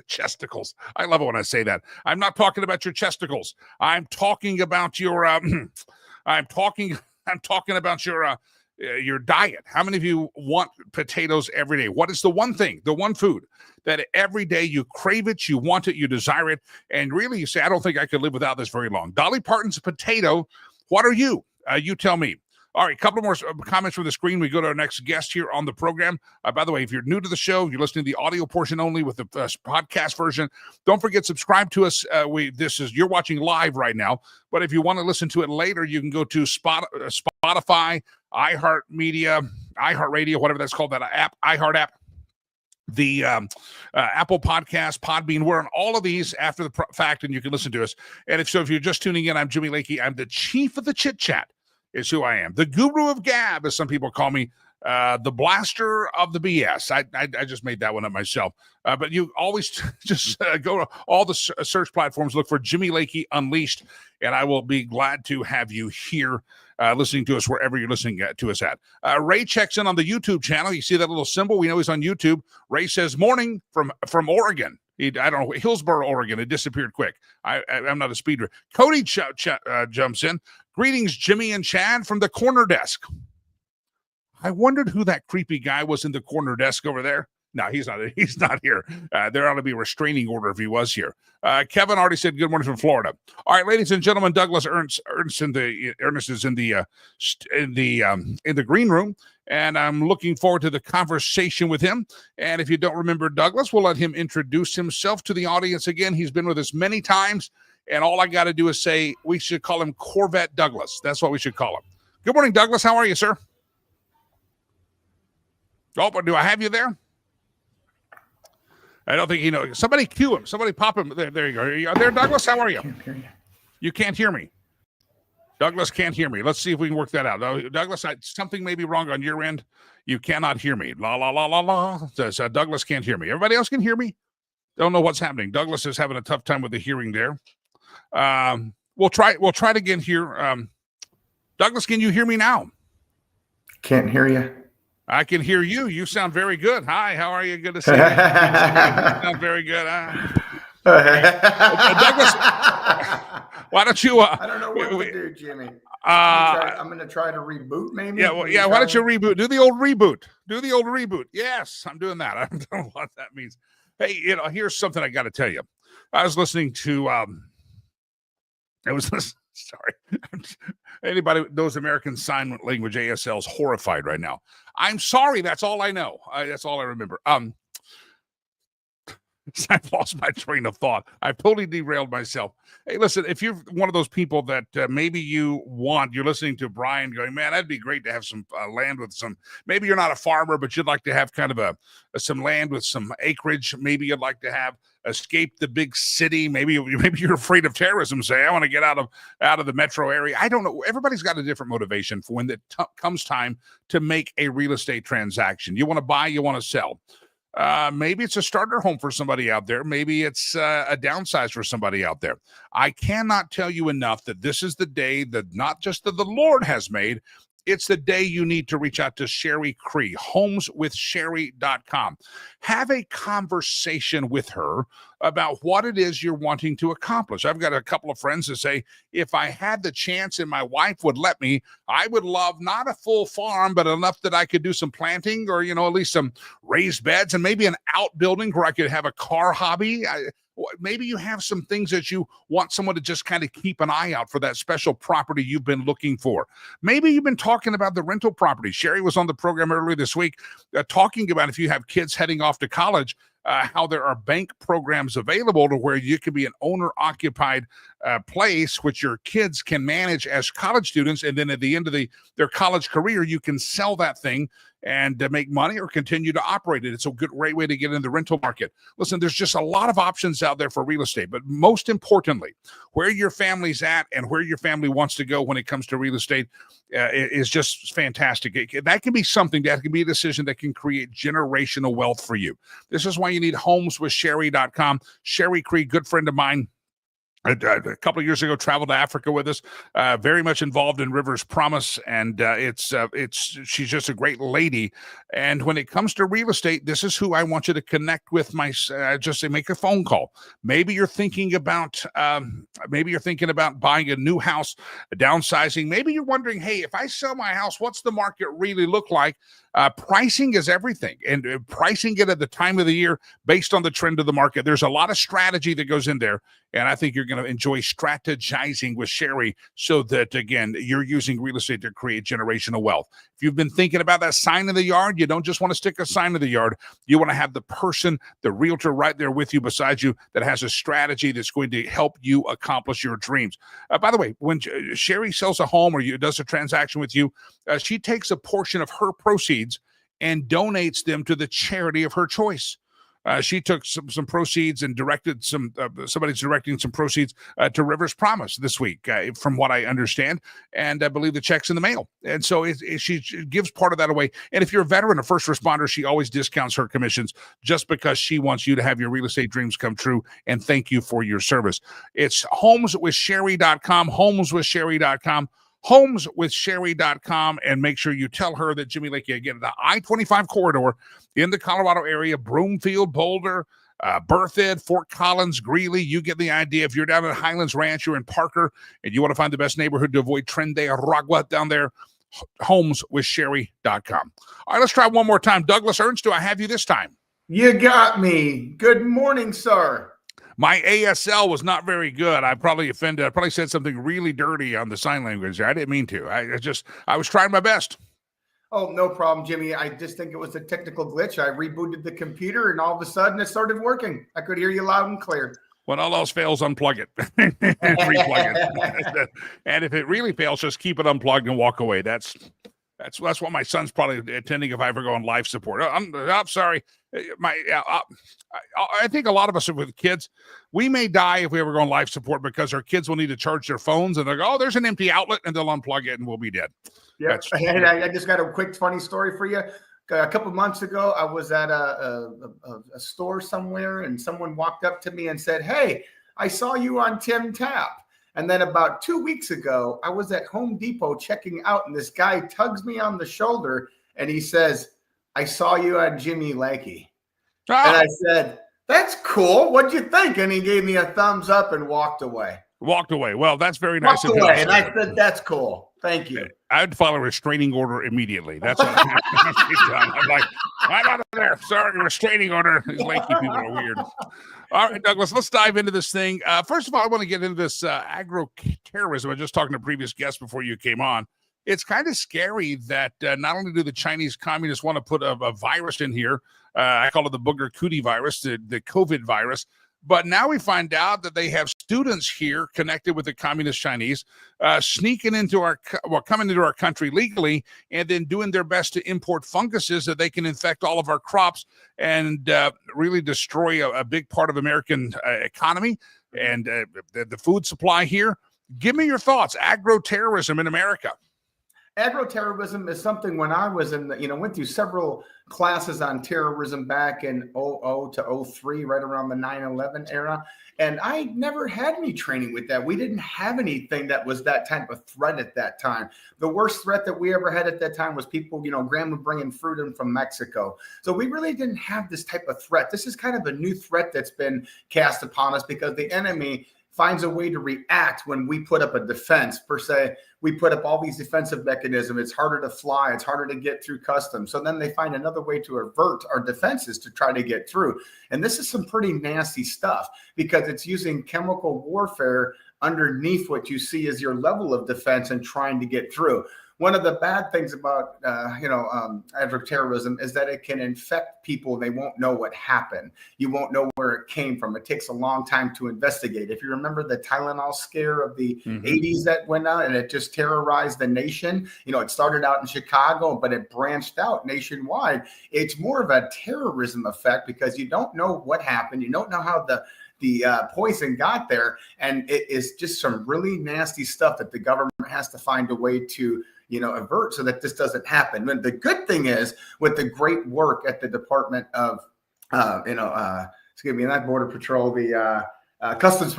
chesticles. I love it when I say that. I'm not talking about your chesticles. I'm talking about your I'm talking about your diet. How many of you want potatoes every day? What is the one thing, the one food that every day you crave it, you want it, you desire it, and really you say, I don't think I could live without this very long? Dolly Parton's a potato. What are you? You tell me. All right, a couple more comments from the screen. We go to our next guest here on the program. By the way, if you're new to the show, you're listening to the audio portion only with the podcast version, don't forget, subscribe to us. You're watching live right now, but if you want to listen to it later, you can go to Spotify, iHeartRadio, whatever that's called, that app, iHeart app, the Apple Podcast, Podbean. We're on all of these after the fact, and you can listen to us. And if you're just tuning in, I'm Jimmy Lakey. I'm the chief of the chit chat. Is who I am. The guru of gab, as some people call me, the blaster of the BS. I just made that one up myself. But you always just go to all the search platforms, look for Jimmy Lakey Unleashed, and I will be glad to have you here listening to us wherever you're listening to us at. Ray checks in on the YouTube channel. You see that little symbol? We know he's on YouTube. Ray says, morning from Oregon. I don't know, Hillsboro, Oregon. It disappeared quick. I'm not a speeder. Cody jumps in. Greetings, Jimmy and Chad from the corner desk. I wondered who that creepy guy was in the corner desk over there. No, he's not here. There ought to be a restraining order if he was here. Kevin already said good morning from Florida. All right, ladies and gentlemen, Douglas Ernst is in the green room, and I'm looking forward to the conversation with him. And if you don't remember Douglas, we'll let him introduce himself to the audience again. He's been with us many times, and all I got to do is say we should call him Corvette Douglas. That's what we should call him. Good morning, Douglas. How are you, sir? Oh, but do I have you there? I don't think he knows. Somebody cue him. Somebody pop him. There you go. Are you there, Douglas? How are you? Can't hear you. You can't hear me. Douglas can't hear me. Let's see if we can work that out. Douglas, something may be wrong on your end. You cannot hear me. La, la, la, la, la. So Douglas can't hear me. Everybody else can hear me? Don't know what's happening. Douglas is having a tough time with the hearing there. We'll try it again here. Douglas, can you hear me now? Can't hear you. I can hear you. You sound very good. Hi, how are you? Good to see you. You sound very good. Douglas, why don't you? I don't know what to do, Jimmy. I'm going to try to reboot, maybe. Yeah, well, yeah. Why don't you reboot? Do the old reboot. Yes, I'm doing that. I don't know what that means. Hey, here's something I got to tell you. I was listening to. Sorry. Anybody who knows American Sign Language, ASL, is horrified right now. I'm sorry. That's all I know. That's all I remember. I've lost my train of thought. I've totally derailed myself. Hey, listen, if you're one of those people that maybe you're listening to Brian going, man, that'd be great to have some land with some, maybe you're not a farmer, but you'd like to have kind of some land with some acreage. Maybe you'd like to have escape the big city. Maybe you're afraid of terrorism. Say, I want to get out of the metro area. I don't know. Everybody's got a different motivation for when it comes time to make a real estate transaction. You want to buy, you want to sell. Maybe it's a starter home for somebody out there. Maybe it's a downsize for somebody out there. I cannot tell you enough that this is the day that not just that the Lord has made, it's the day you need to reach out to Sherry Cree, homeswithsherry.com. Have a conversation with her about what it is you're wanting to accomplish. I've got a couple of friends that say, if I had the chance and my wife would let me, I would love not a full farm, but enough that I could do some planting or, at least some raised beds and maybe an outbuilding where I could have a car hobby. Maybe you have some things that you want someone to just kind of keep an eye out for, that special property you've been looking for. Maybe you've been talking about the rental property. Sherry was on the program earlier this week talking about if you have kids heading off to college, how there are bank programs available to where you can be an owner-occupied place which your kids can manage as college students, and then at the end of their college career, you can sell that thing and make money or continue to operate it. It's a great way to get in the rental market. Listen, there's just a lot of options out there for real estate, but most importantly, where your family's at and where your family wants to go when it comes to real estate is just fantastic. That can be something, that can be a decision that can create generational wealth for you. This is why you need homeswithsherry.com. Sherry Cree, good friend of mine, a couple of years ago, traveled to Africa with us, very much involved in River's Promise, and she's just a great lady. And when it comes to real estate, this is who I want you to connect with. Just say, make a phone call. Maybe you're thinking about buying a new house, downsizing. Maybe you're wondering, hey, if I sell my house, what's the market really look like? Pricing is everything, and pricing it at the time of the year based on the trend of the market. There's a lot of strategy that goes in there, and I think you're going to enjoy strategizing with Sherry so that, again, you're using real estate to create generational wealth. If you've been thinking about that sign in the yard, you don't just want to stick a sign in the yard. You want to have the person, the realtor right there with you, beside you, that has a strategy that's going to help you accomplish your dreams. By the way, when Sherry sells a home or does a transaction with you, she takes a portion of her proceeds and donates them to the charity of her choice. She took some proceeds and directed somebody's directing some proceeds to River's Promise this week, from what I understand, and I believe the check's in the mail. And so she gives part of that away. And if you're a veteran, a first responder, she always discounts her commissions just because she wants you to have your real estate dreams come true, and thank you for your service. It's homeswithsherry.com, homeswithsherry.com. homeswithsherry.com, and make sure you tell her that Jimmy Lakey, again, the I-25 corridor in the Colorado area, Broomfield, Boulder, Berthoud, Fort Collins, Greeley, you get the idea. If you're down at Highlands Ranch, you're in Parker, and you want to find the best neighborhood to avoid Tren de Aragua down there, homeswithsherry.com. All right, let's try one more time. Douglas Ernst, do I have you this time? You got me. Good morning, sir. My ASL was not very good. I probably offended. I probably said something really dirty on the sign language. I didn't mean to. I was trying my best. Oh, no problem, Jimmy. I just think it was a technical glitch. I rebooted the computer, and all of a sudden it started working. I could hear you loud and clear. When all else fails, unplug it and replug it. And if it really fails, just keep it unplugged and walk away. That's what my son's probably attending if I ever go on life support. I'm sorry. I think a lot of us with kids, we may die if we ever go on life support because our kids will need to charge their phones, and they'll go, oh, there's an empty outlet, and they'll unplug it, and we'll be dead. Yeah. I just got a quick funny story for you. A couple months ago, I was at a store somewhere, and someone walked up to me and said, hey, I saw you on Tim Tap. And then about 2 weeks ago, I was at Home Depot checking out, and this guy tugs me on the shoulder, and he says, I saw you on Jimmy Lakey. And I said, that's cool. What'd you think? And he gave me a thumbs up and walked away. Well, that's very nice. Walked away, and I said, that's cool. Thank you. I'd file a restraining order immediately. That's what I'm like, I'm out of there. Sorry, restraining order. These Lakey people are weird. All right, Douglas, let's dive into this thing. First of all, I want to get into this agro-terrorism. I was just talking to previous guests before you came on. it's kind of scary that not only do the Chinese communists want to put a virus in here, I call it the booger cootie virus, the COVID virus, but now we find out that they have students here connected with the communist Chinese, sneaking into coming into our country legally, and then doing their best to import funguses that they can infect all of our crops and really destroy a big part of American economy and the food supply here. Give me your thoughts. Agro-terrorism in America. Agro-terrorism is something when I was went through several classes on terrorism back in 00 to 03, right around the 9/11 era. And I never had any training with that. We didn't have anything that was that type of threat at that time. The worst threat that we ever had at that time was people, grandma bringing fruit in from Mexico. So we really didn't have this type of threat. This is kind of a new threat that's been cast upon us because the enemy finds a way to react when we put up a defense, per se. We put up all these defensive mechanisms. It's harder to fly. It's harder to get through customs. So then they find another way to avert our defenses to try to get through. And this is some pretty nasty stuff because it's using chemical warfare underneath what you see as your level of defense and trying to get through. One of the bad things about, agro-terrorism is that it can infect people. They won't know what happened. You won't know where it came from. It takes a long time to investigate. If you remember the Tylenol scare of the 80s that went out and it just terrorized the nation, it started out in Chicago, but it branched out nationwide. It's more of a terrorism effect because you don't know what happened. You don't know how the poison got there. And it is just some really nasty stuff that the government has to find a way to avert so that this doesn't happen. And the good thing is with the great work at the Department of, not Border Patrol, the Customs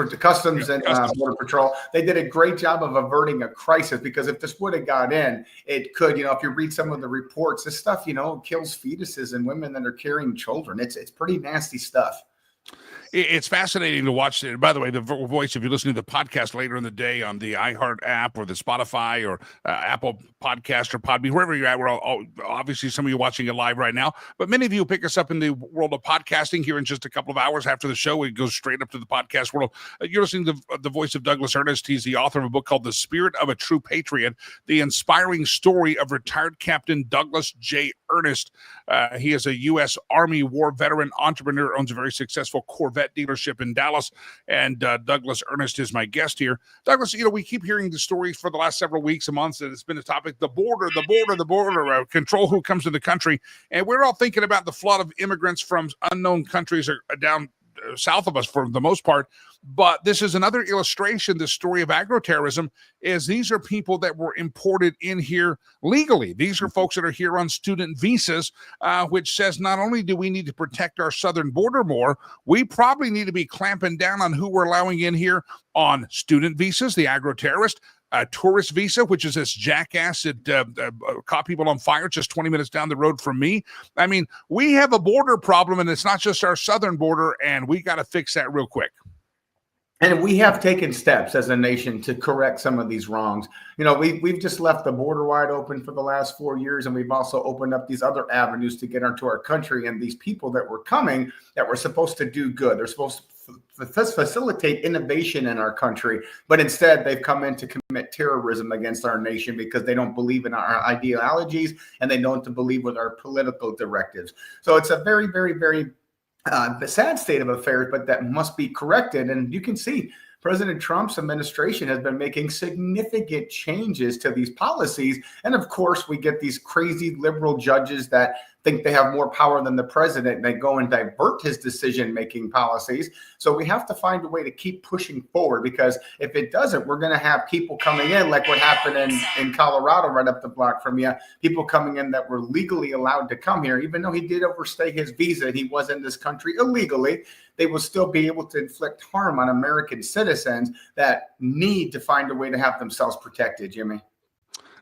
and Border Patrol, they did a great job of averting a crisis because if this would have got in, it could, if you read some of the reports, this stuff, kills fetuses and women that are carrying children. It's pretty nasty stuff. It's fascinating to watch. By the way, the voice, if you're listening to the podcast later in the day on the iHeart app or the Spotify or Apple Podcast or Podbean, wherever you're at, we're all, obviously some of you watching it live right now, but many of you pick us up in the world of podcasting here in just a couple of hours after the show. It goes straight up to the podcast world. You're listening to the voice of Douglas Ernest. He's the author of a book called The Spirit of a True Patriot, the inspiring story of retired Captain Douglas J. Ernest. He is a U.S. Army war veteran entrepreneur, owns a very successful Corvette dealership in Dallas, and Douglas Ernest is my guest here. Douglas, we keep hearing the stories for the last several weeks and months that it's been a topic, the border, control who comes to the country, and we're all thinking about the flood of immigrants from unknown countries or down south of us for the most part. But this is another illustration, the story of agro-terrorism, is these are people that were imported in here legally. These are folks that are here on student visas, which says not only do we need to protect our southern border more, we probably need to be clamping down on who we're allowing in here on student visas, the agro-terrorist, a tourist visa, which is this jackass that caught people on fire just 20 minutes down the road from me. I mean, we have a border problem, and it's not just our southern border, and we got to fix that real quick. And we have taken steps as a nation to correct some of these wrongs. We've just left the border wide open for the last 4 years, and we've also opened up these other avenues to get into our country. And these people that were coming that were supposed to do good, they're supposed to facilitate innovation in our country, but instead they've come in to commit terrorism against our nation because they don't believe in our ideologies and they don't believe with our political directives. So it's a very, very, very sad state of affairs, but that must be corrected. And you can see President Trump's administration has been making significant changes to these policies. And of course, we get these crazy liberal judges that think they have more power than the president, and they go and divert his decision-making policies. So we have to find a way to keep pushing forward, because if it doesn't, we're going to have people coming in like what happened in Colorado right up the block from you, people coming in that were legally allowed to come here, even though he did overstay his visa and he was in this country illegally. They will still be able to inflict harm on American citizens that need to find a way to have themselves protected, Jimmy.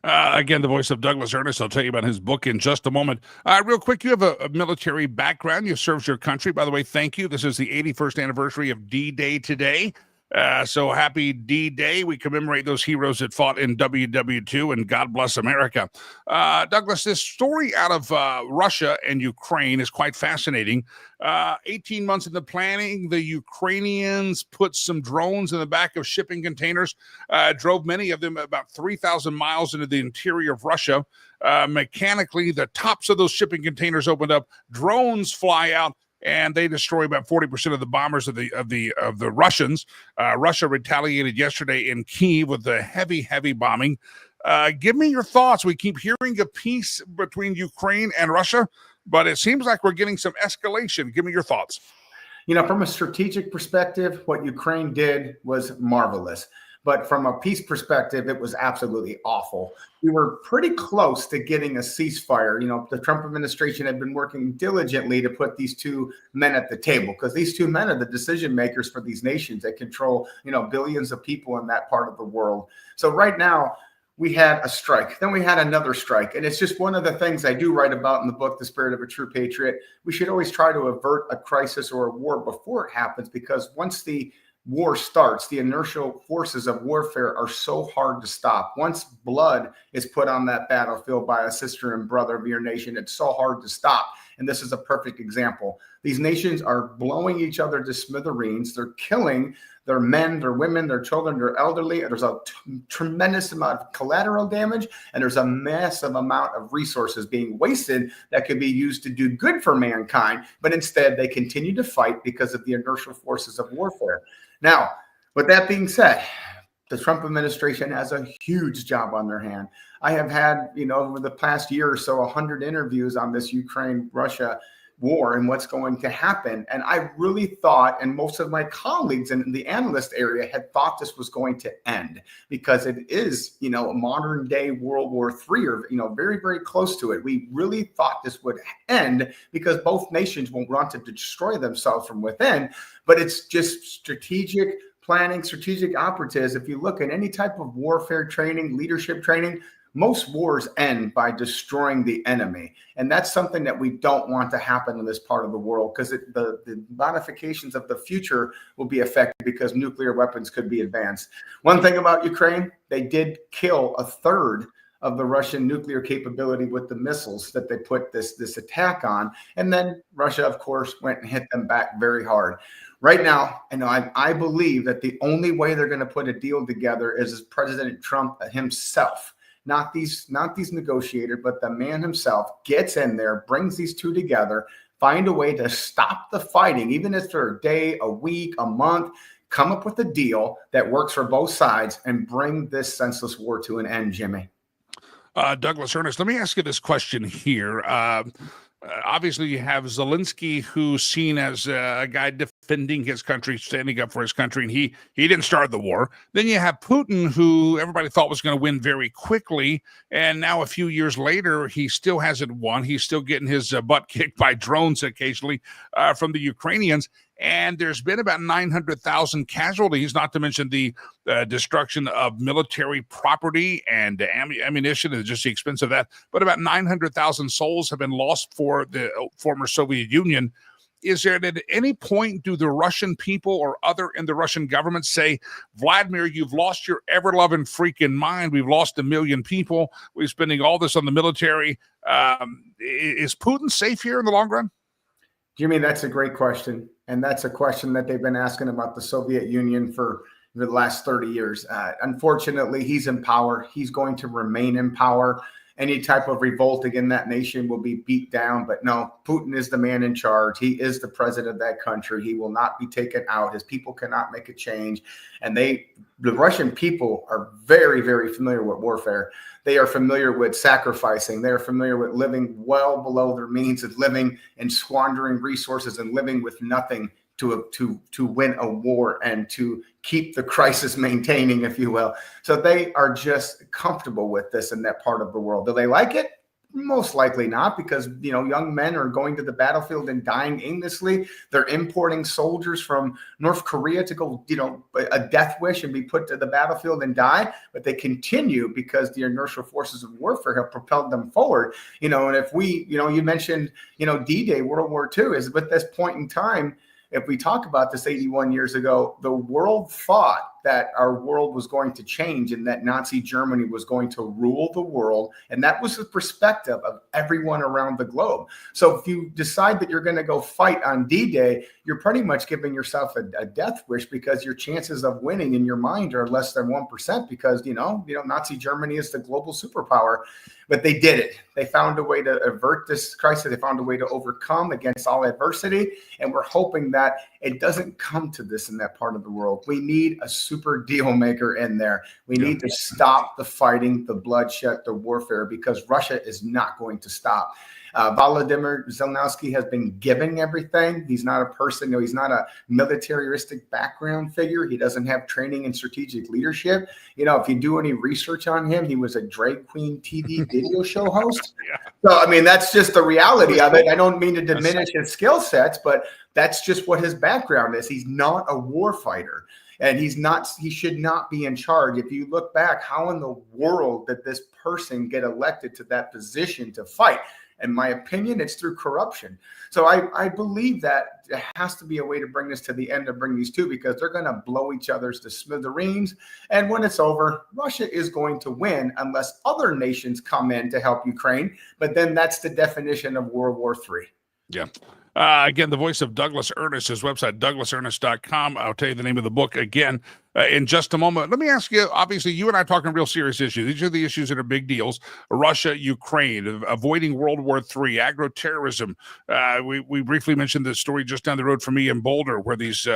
Again, the voice of Douglas Ernest. I'll tell you about his book in just a moment. Real quick, you have a military background. You've served your country. By the way, thank you. This is the 81st anniversary of D-Day today. So happy D-Day. We commemorate those heroes that fought in WW2, and God bless America. Douglas, this story out of Russia and Ukraine is quite fascinating. 18 months into planning, the Ukrainians put some drones in the back of shipping containers, drove many of them about 3,000 miles into the interior of Russia. Mechanically, the tops of those shipping containers opened up, drones fly out, and they destroy about 40% of the bombers of the Russians. Russia retaliated yesterday in Kyiv with a heavy bombing. Give me your thoughts. We keep hearing a peace between Ukraine and Russia, but it seems like we're getting some escalation. Give me your thoughts. From a strategic perspective, what Ukraine did was marvelous. But from a peace perspective, it was absolutely awful. We were pretty close to getting a ceasefire. The Trump administration had been working diligently to put these two men at the table, because these two men are the decision makers for these nations that control, billions of people in that part of the world. So right now, we had a strike. Then we had another strike. And it's just one of the things I do write about in the book, The Spirit of a True Patriot. We should always try to avert a crisis or a war before it happens, because once the war starts, the inertial forces of warfare are so hard to stop. Once blood is put on that battlefield by a sister and brother of your nation, it's so hard to stop. And this is a perfect example. These nations are blowing each other to smithereens. They're killing their men, their women, their children, their elderly. There's a tremendous amount of collateral damage, and there's a massive amount of resources being wasted that could be used to do good for mankind. But instead, they continue to fight because of the inertial forces of warfare. Now, with that being said, the Trump administration has a huge job on their hand. I have had, over the past year or so, 100 interviews on this Ukraine-Russia war and what's going to happen. And I really thought, and most of my colleagues in the analyst area had thought this was going to end, because it is, a modern day World War III, or, very, very close to it. We really thought this would end because both nations will want to destroy themselves from within, but it's just strategic planning, strategic operatives. If you look at any type of warfare training, leadership training, most wars end by destroying the enemy. And that's something that we don't want to happen in this part of the world, because the modifications of the future will be affected because nuclear weapons could be advanced. One thing about Ukraine, they did kill a third of the Russian nuclear capability with the missiles that they put this attack on. And then Russia, of course, went and hit them back very hard. Right now, I believe that the only way they're going to put a deal together is President Trump himself. Not these negotiators, but the man himself gets in there, brings these two together, find a way to stop the fighting, even if for a day, a week, a month, come up with a deal that works for both sides and bring this senseless war to an end, Jimmy. Douglas Ernest, let me ask you this question here. Obviously, you have Zelensky, who's seen as a guy defending his country, standing up for his country, and he didn't start the war. Then you have Putin, who everybody thought was going to win very quickly, and now a few years later, he still hasn't won. He's still getting his butt kicked by drones occasionally from the Ukrainians. And there's been about 900,000 casualties, not to mention the destruction of military property and ammunition and just the expense of that. But about 900,000 souls have been lost for the former Soviet Union. Is there at any point do the Russian people or other in the Russian government say, Vladimir, you've lost your ever-loving freaking mind. We've lost 1 million people. We're spending all this on the military. Is Putin safe here in the long run? Jimmy, that's a great question. And that's a question that they've been asking about the Soviet Union for the last 30 years. Unfortunately, he's in power. He's going to remain in power. Any type of revolt against that nation will be beat down. But no, Putin is the man in charge. He is the president of that country. He will not be taken out. His people cannot make a change. And the Russian people are very, very familiar with warfare. They are familiar with sacrificing. They are familiar with living well below their means of living and squandering resources and living with nothing to win a war and to keep the crisis maintaining, if you will. So they are just comfortable with this in that part of the world. Do they like it? Most likely not, because young men are going to the battlefield and dying aimlessly. They're importing soldiers from North Korea to go, a death wish and be put to the battlefield and die. But they continue because the inertial forces of warfare have propelled them forward. And if we, you mentioned, D-Day, World War II is at this point in time. if we talk about this 81 years ago, the world thought that our world was going to change and that Nazi Germany was going to rule the world. And that was the perspective of everyone around the globe. So if you decide that you're going to go fight on D-Day, you're pretty much giving yourself a death wish, because your chances of winning in your mind are less than 1%, because, Nazi Germany is the global superpower. But they did it. They found a way to avert this crisis. They found a way to overcome against all adversity. And we're hoping that it doesn't come to this in that part of the world. We need a super deal maker in there. We need to stop the fighting, the bloodshed, the warfare, because Russia is not going to stop. Volodymyr Zelensky has been giving everything. He's not a person, he's not a militaristic background figure. He doesn't have training in strategic leadership. If you do any research on him, he was a drag queen TV video show host. So, that's just the reality of it. I don't mean to diminish his skill sets, but that's just what his background is. He's not a war fighter. And he should not be in charge. If you look back, how in the world did this person get elected to that position to fight? In my opinion, it's through corruption. So I believe that there has to be a way to bring this to the end, to bring these two, because they're going to blow each other's to smithereens. And when it's over, Russia is going to win unless other nations come in to help Ukraine. But then that's the definition of World War III. Yeah. Again, the voice of Douglas Ernest, his website, douglasernest.com. I'll tell you the name of the book again in just a moment. Let me ask you, obviously, you and I are talking real serious issues. These are the issues that are big deals. Russia, Ukraine, avoiding World War III, agro-terrorism. We briefly mentioned the story just down the road from me in Boulder, where these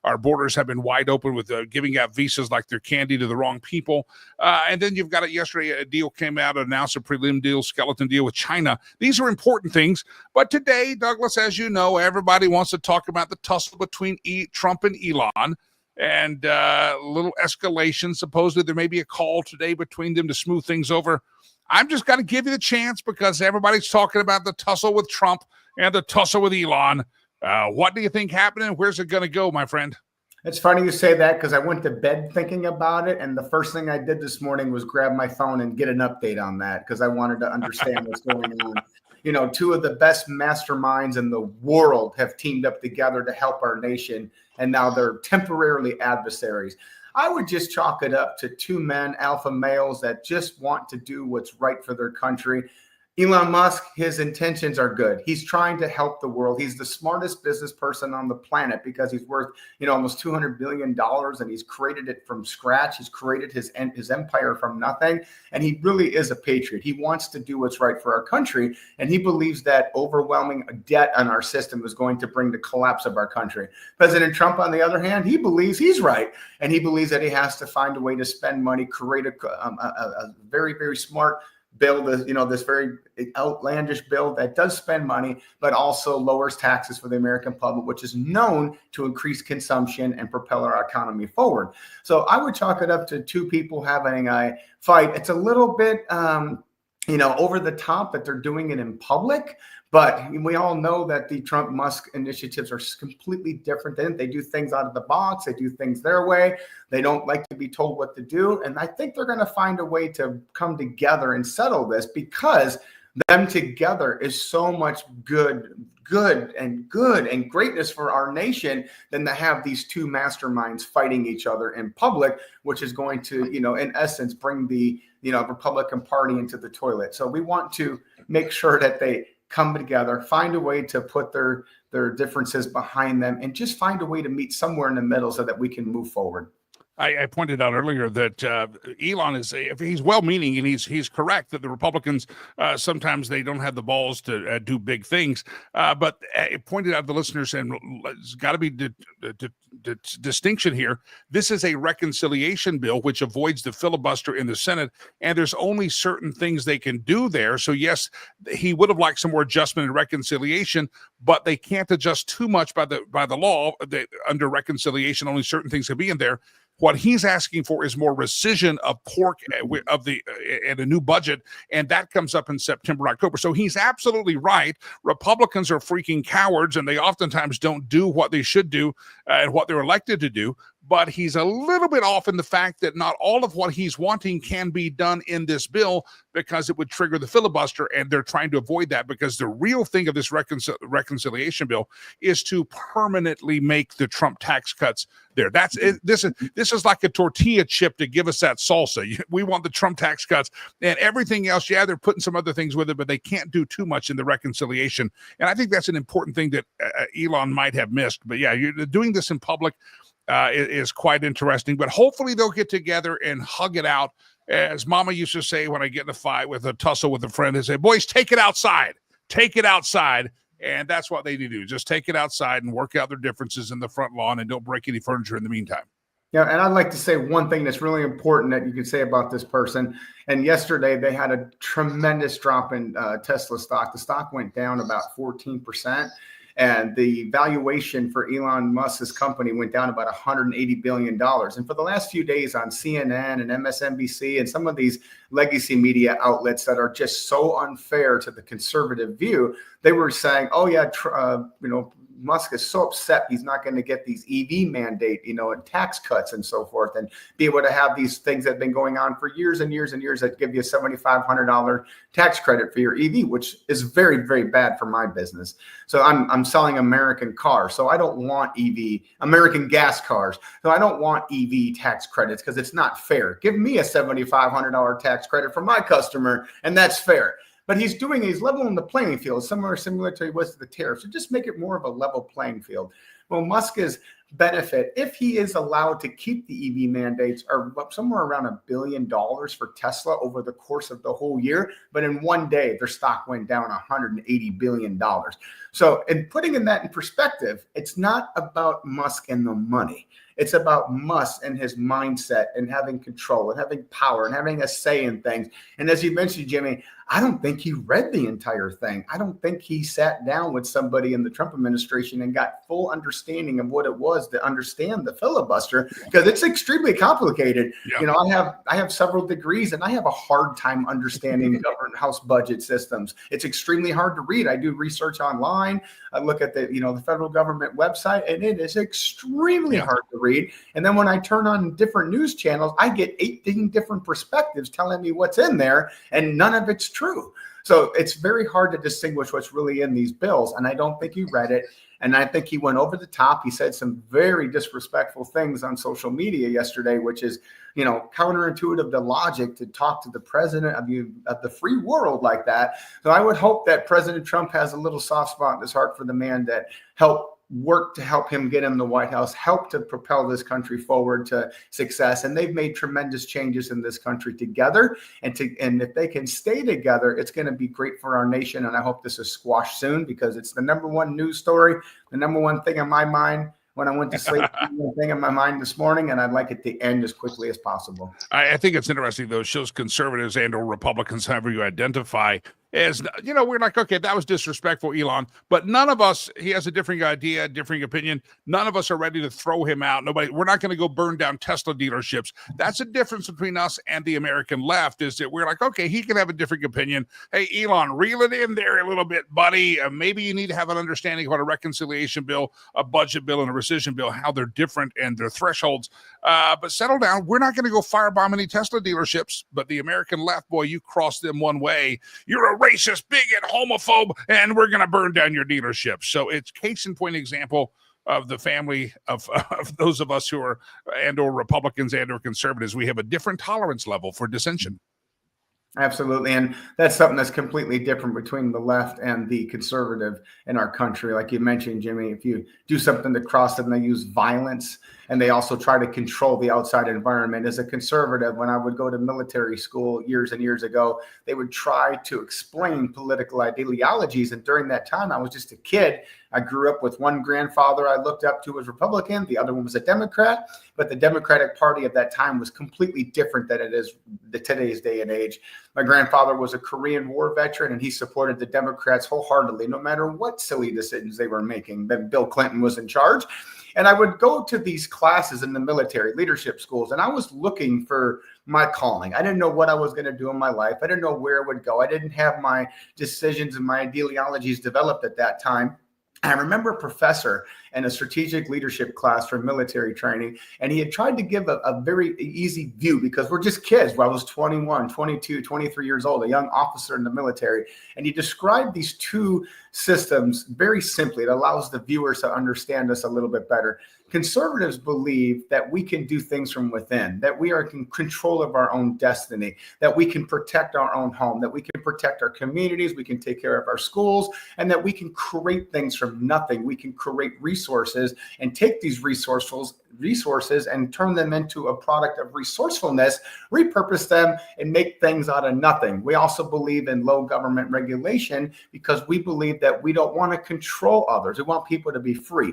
our borders have been wide open with giving out visas like they're candy to the wrong people. And then you've got yesterday, a deal came out, announced a prelim deal, skeleton deal with China. These are important things. But today, Douglas, as you know, everybody wants to talk about the tussle between Trump and Elon. And little escalation. Supposedly there may be a call today between them to smooth things over. I'm just going to give you the chance, because everybody's talking about the tussle with Trump and the tussle with Elon. What do you think happening? Where's it going to go, my friend? It's funny you say that, because I went to bed thinking about it, and the first thing I did this morning was grab my phone and get an update on that, because I wanted to understand what's going on. Two of the best masterminds in the world have teamed up together to help our nation, and now they're temporarily adversaries. I would just chalk it up to two men, alpha males, that just want to do what's right for their country. Elon Musk, his intentions are good. He's trying to help the world. He's the smartest business person on the planet, because he's worth, almost $200 billion, and he's created it from scratch. He's created his empire from nothing. And he really is a patriot. He wants to do what's right for our country. And he believes that overwhelming debt on our system is going to bring the collapse of our country. President Trump, on the other hand, he believes he's right. And he believes that he has to find a way to spend money, create a very, very smart bill, this very outlandish bill that does spend money, but also lowers taxes for the American public, which is known to increase consumption and propel our economy forward. So I would chalk it up to two people having a fight. It's a little bit, over the top that they're doing it in public. But we all know that the Trump-Musk initiatives are completely different. They do things out of the box. They do things their way. They don't like to be told what to do. And I think they're going to find a way to come together and settle this, because them together is so much good and greatness for our nation than to have these two masterminds fighting each other in public, which is going to, in essence, bring the, Republican Party into the toilet. So we want to make sure that they come together, find a way to put their differences behind them, and just find a way to meet somewhere in the middle so that we can move forward. I pointed out earlier that Elon he's well-meaning, and he's correct that the Republicans sometimes they don't have the balls to do big things. But I pointed out to the listeners, and there's got to be distinction here. This is a reconciliation bill which avoids the filibuster in the Senate, and there's only certain things they can do there. So yes, he would have liked some more adjustment and reconciliation, but they can't adjust too much by the law. Under reconciliation, only certain things can be in there. What he's asking for is more rescission of pork and a new budget, and that comes up in September, October. So he's absolutely right. Republicans are freaking cowards, and they oftentimes don't do what they should do and what they're elected to do. but he's a little bit off in the fact that not all of what he's wanting can be done in this bill because it would trigger the filibuster, and they're trying to avoid that because the real thing of this reconciliation bill is to permanently make the Trump tax cuts there. That's it. This is like a tortilla chip to give us that salsa. We want the Trump tax cuts and everything else. Yeah, they're putting some other things with it, but they can't do too much in the reconciliation. And I think that's an important thing that Elon might have missed. But yeah, you're doing this in public is quite interesting, but hopefully they'll get together and hug it out. As Mama used to say, when I get in a fight with a tussle with a friend, they say, boys, take it outside. And that's what they need to do. Just take it outside and work out their differences in the front lawn and don't break any furniture in the meantime. Yeah, and I'd like to say one thing that's really important that you can say about this person. And yesterday they had a tremendous drop in Tesla stock. The stock went down about 14%. And the valuation for Elon Musk's company went down about $180 billion. And for the last few days on CNN and MSNBC and some of these legacy media outlets that are just so unfair to the conservative view, they were saying, oh, yeah, Musk is so upset he's not going to get these EV mandate, and tax cuts and so forth, and be able to have these things that have been going on for years and years and years that give you a $7,500 tax credit for your EV, which is very, very bad for my business. So I'm selling American cars, so I don't want American gas cars. So I don't want EV tax credits because it's not fair. Give me a $7,500 tax credit for my customer, and that's fair. But he's leveling the playing field, similar to what was the tariffs. So just make it more of a level playing field. Well, Musk's benefit, if he is allowed to keep the EV mandates, are somewhere around $1 billion for Tesla over the course of the whole year. But in one day, their stock went down $180 billion. So in putting that in perspective, it's not about Musk and the money. It's about Musk and his mindset and having control and having power and having a say in things. And as you mentioned, Jimmy, I don't think he read the entire thing. I don't think he sat down with somebody in the Trump administration and got full understanding of what it was to understand the filibuster, because it's extremely complicated. Yeah. I have several degrees and I have a hard time understanding government house budget systems. It's extremely hard to read. I do research online. I look at the federal government website, and it is extremely hard to read. And then when I turn on different news channels, I get 18 different perspectives telling me what's in there, and none of it's true. So it's very hard to distinguish what's really in these bills. And I don't think he read it. And I think he went over the top. He said some very disrespectful things on social media yesterday, which is, counterintuitive to logic to talk to the president of the free world like that. So I would hope that President Trump has a little soft spot in his heart for the man that work to help him get in the White House, help to propel this country forward to success. And they've made tremendous changes in this country together. And if they can stay together, it's going to be great for our nation. And I hope this is squashed soon, because it's the number one news story, the number one thing on my mind when I went to sleep, thing in my mind this morning, and I'd like it to end as quickly as possible. I think it's interesting, though. It shows conservatives and or Republicans, however you identify, as, we're like, okay, that was disrespectful, Elon, but none of us, he has a different idea, differing opinion. None of us are ready to throw him out. We're not going to go burn down Tesla dealerships. That's the difference between us and the American left, is that we're like, okay, he can have a different opinion. Hey, Elon, reel it in there a little bit, buddy. Maybe you need to have an understanding about a reconciliation bill, a budget bill, and a rescission bill, how they're different and their thresholds. But settle down. We're not going to go firebomb any Tesla dealerships, but the American left, boy, you cross them one way, you're a racist, bigot, homophobe, and we're going to burn down your dealership. So it's case in point example of the family of those of us who are and or Republicans and or conservatives. We have a different tolerance level for dissension. Absolutely. And that's something that's completely different between the left and the conservative in our country. Like you mentioned, Jimmy, if you do something to cross them, they use violence, and they also try to control the outside environment. As a conservative, when I would go to military school years and years ago, they would try to explain political ideologies. And during that time, I was just a kid. I grew up with one grandfather I looked up to as Republican. The other one was a Democrat. But the Democratic Party of that time was completely different than it is today's day and age. My grandfather was a Korean War veteran, and he supported the Democrats wholeheartedly, no matter what silly decisions they were making. Then Bill Clinton was in charge. And I would go to these classes in the military leadership schools, and I was looking for my calling. I didn't know what I was going to do in my life. I didn't know where it would go. I didn't have my decisions and my ideologies developed at that time. I remember a professor in a strategic leadership class for military training, and he had tried to give a very easy view because we're just kids. Well, I was 21, 22, 23 years old, a young officer in the military. And he described these two systems very simply. It allows the viewers to understand us a little bit better. Conservatives believe that we can do things from within, that we are in control of our own destiny, that we can protect our own home, that we can protect our communities, we can take care of our schools, and that we can create things from nothing. We can create resources and take these resources and turn them into a product of resourcefulness, repurpose them, and make things out of nothing. We also believe in low government regulation because we believe that we don't want to control others. We want people to be free.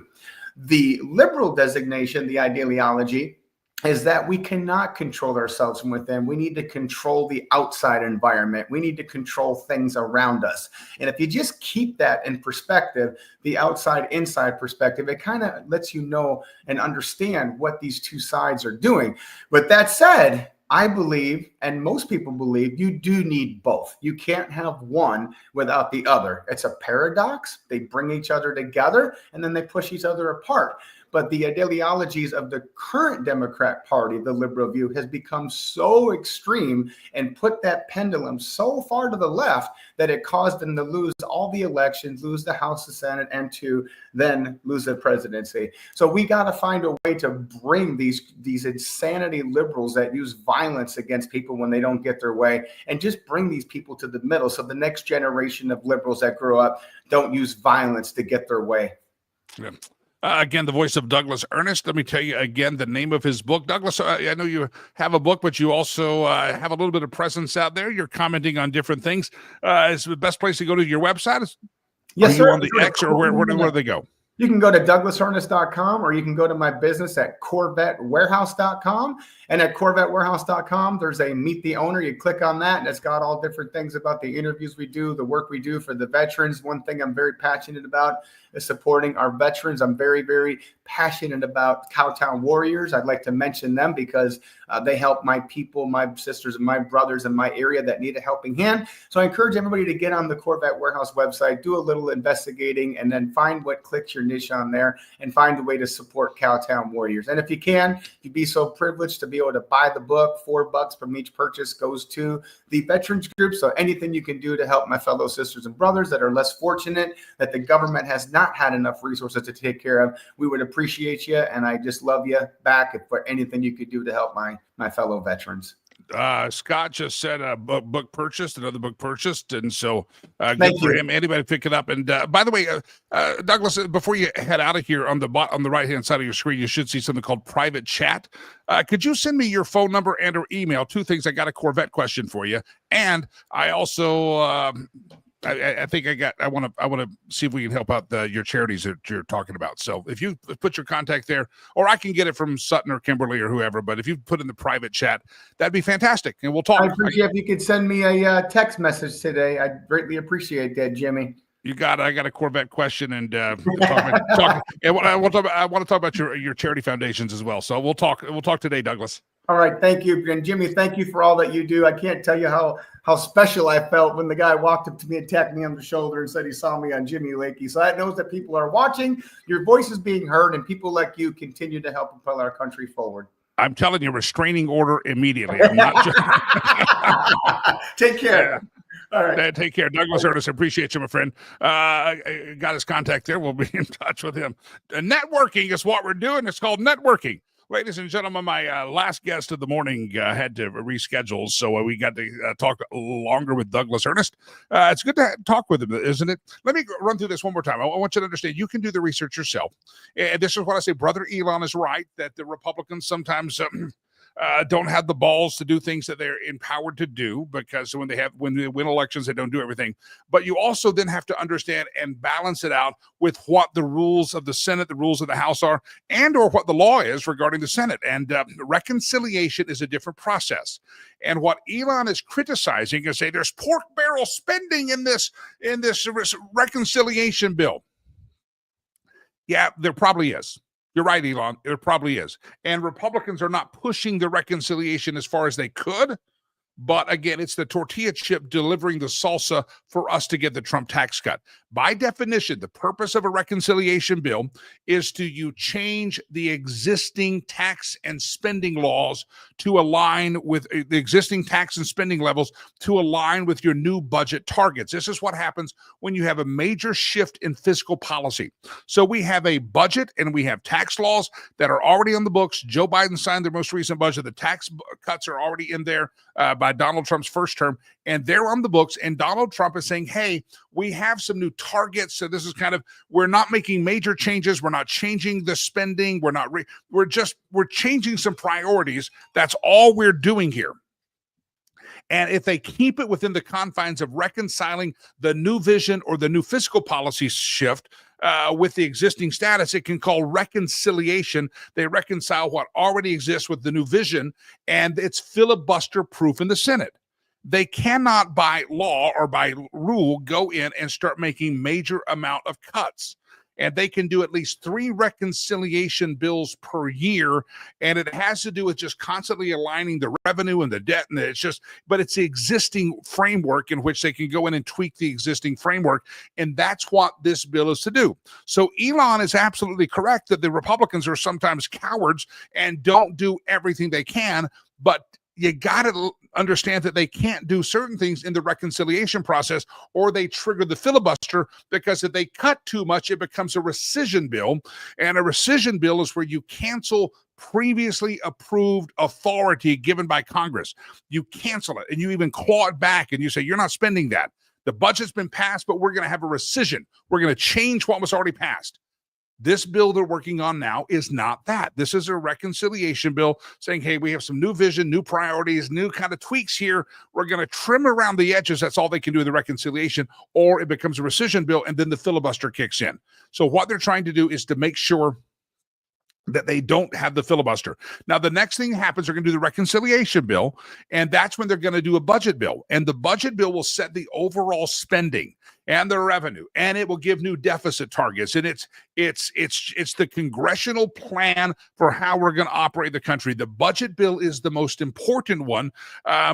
The liberal designation, the ideology, is that we cannot control ourselves from within. We need to control the outside environment. We need to control things around us. And if you just keep that in perspective, the outside inside perspective, it kind of lets you know and understand what these two sides are doing. But that said, I believe, and most people believe, you do need both. You can't have one without the other. It's a paradox. They bring each other together and then they push each other apart. But the ideologies of the current Democrat Party, the liberal view, has become so extreme and put that pendulum so far to the left that it caused them to lose all the elections, lose the House, the Senate, and to then lose the presidency. So we got to find a way to bring these insanity liberals that use violence against people when they don't get their way, and just bring these people to the middle so the next generation of liberals that grow up don't use violence to get their way. Yeah. Again, the voice of Douglas Ernest. Let me tell you again the name of his book. Douglas, I know you have a book, but you also have a little bit of presence out there. You're commenting on different things. Is the best place to go to your website? Yes, sir. Are you on the X, or where do they go? You can go to douglasernest.com, or you can go to my business at corvettewarehouse.com. And at corvettewarehouse.com, there's a meet the owner. You click on that, and it's got all different things about the interviews we do, the work we do for the veterans. One thing I'm very passionate about is supporting our veterans. I'm very, very passionate about Cowtown Warriors. I'd like to mention them because they help my people, my sisters and my brothers in my area that need a helping hand. So I encourage everybody to get on the Corvette Warehouse website, do a little investigating, and then find what clicks your niche on there and find a way to support Cowtown Warriors. And if you can, you'd be so privileged to be able to buy the book. $4 from each purchase goes to the Veterans Group. So anything you can do to help my fellow sisters and brothers that are less fortunate, that the government has not had enough resources to take care of, we would appreciate you. And I just love you back if for anything you could do to help my fellow veterans. Scott just said a book purchased, another book purchased, and so good for him. Anybody pick it up. And by the way, Douglas, before you head out of here, on the right hand side of your screen, you should see something called private chat. Could you send me your phone number and or email? Two things. I got a Corvette question for you, and I also I think I want to see if we can help out your charities that you're talking about. So if you put your contact there, or I can get it from Sutton or Kimberly or whoever, but if you put in the private chat, that'd be fantastic. And we'll talk. I appreciate if you could send me a text message today. I'd greatly appreciate that, Jimmy. I got a Corvette question, and I want to talk about your charity foundations as well. So we'll talk today, Douglas. All right. Thank you. And Jimmy, thank you for all that you do. I can't tell you how special I felt when the guy walked up to me and tapped me on the shoulder and said he saw me on Jimmy Lakey. So that knows that people are watching, your voice is being heard, and people like you continue to help propel our country forward. I'm telling you, restraining order immediately. I'm not just... Take care. Yeah. All right. Take care. Douglas Ernest, appreciate you, my friend. Got his contact there. We'll be in touch with him. Networking is what we're doing. It's called networking. Ladies and gentlemen, my last guest of the morning had to reschedule, so we got to talk longer with Douglas Ernest. It's good to talk with him, isn't it? Let me run through this one more time. I want you to understand you can do the research yourself. And this is what I say. Brother Elon is right that the Republicans sometimes don't have the balls to do things that they're empowered to do, because when they win elections, they don't do everything. But you also then have to understand and balance it out with what the rules of the Senate, the rules of the House are, and or what the law is regarding the Senate. And reconciliation is a different process. And what Elon is criticizing is say there's pork barrel spending in this reconciliation bill. Yeah, there probably is. You're right, Elon. It probably is. And Republicans are not pushing the reconciliation as far as they could, But again, it's the tortilla chip delivering the salsa for us to get the Trump tax cut. By definition, the purpose of a reconciliation bill is to change the existing tax and spending laws to align with the existing tax and spending levels to align with your new budget targets. This is what happens when you have a major shift in fiscal policy. So we have a budget and we have tax laws that are already on the books. Joe Biden signed their most recent budget. The tax cuts are already in there by Donald Trump's first term, and they're on the books. And Donald Trump is saying, hey, we have some new targets. So this is we're not making major changes. We're not changing the spending. We're changing some priorities. That's all we're doing here. And if they keep it within the confines of reconciling the new vision or the new fiscal policy shift with the existing status, it can call reconciliation. They reconcile what already exists with the new vision, and it's filibuster proof in the Senate. They cannot by law or by rule go in and start making major amount of cuts. And they can do at least 3 reconciliation bills per year. And it has to do with just constantly aligning the revenue and the debt. And but it's the existing framework in which they can go in and tweak the existing framework. And that's what this bill is to do. So Elon is absolutely correct that the Republicans are sometimes cowards and don't do everything they can. But you got to understand that they can't do certain things in the reconciliation process, or they trigger the filibuster, because if they cut too much, it becomes a rescission bill. And a rescission bill is where you cancel previously approved authority given by Congress. You cancel it and you even claw it back and you say, you're not spending that. The budget's been passed, but we're going to have a rescission. We're going to change what was already passed. This bill they're working on now is not that. This is a reconciliation bill saying, hey, we have some new vision, new priorities, new kind of tweaks here. We're going to trim around the edges. That's all they can do in the reconciliation, or it becomes a rescission bill and then the filibuster kicks in. So what they're trying to do is to make sure that they don't have the filibuster. Now, the next thing happens, they're going to do the reconciliation bill, and that's when they're going to do a budget bill. And the budget bill will set the overall spending and the revenue, and it will give new deficit targets. And it's the congressional plan for how we're going to operate the country. The budget bill is the most important one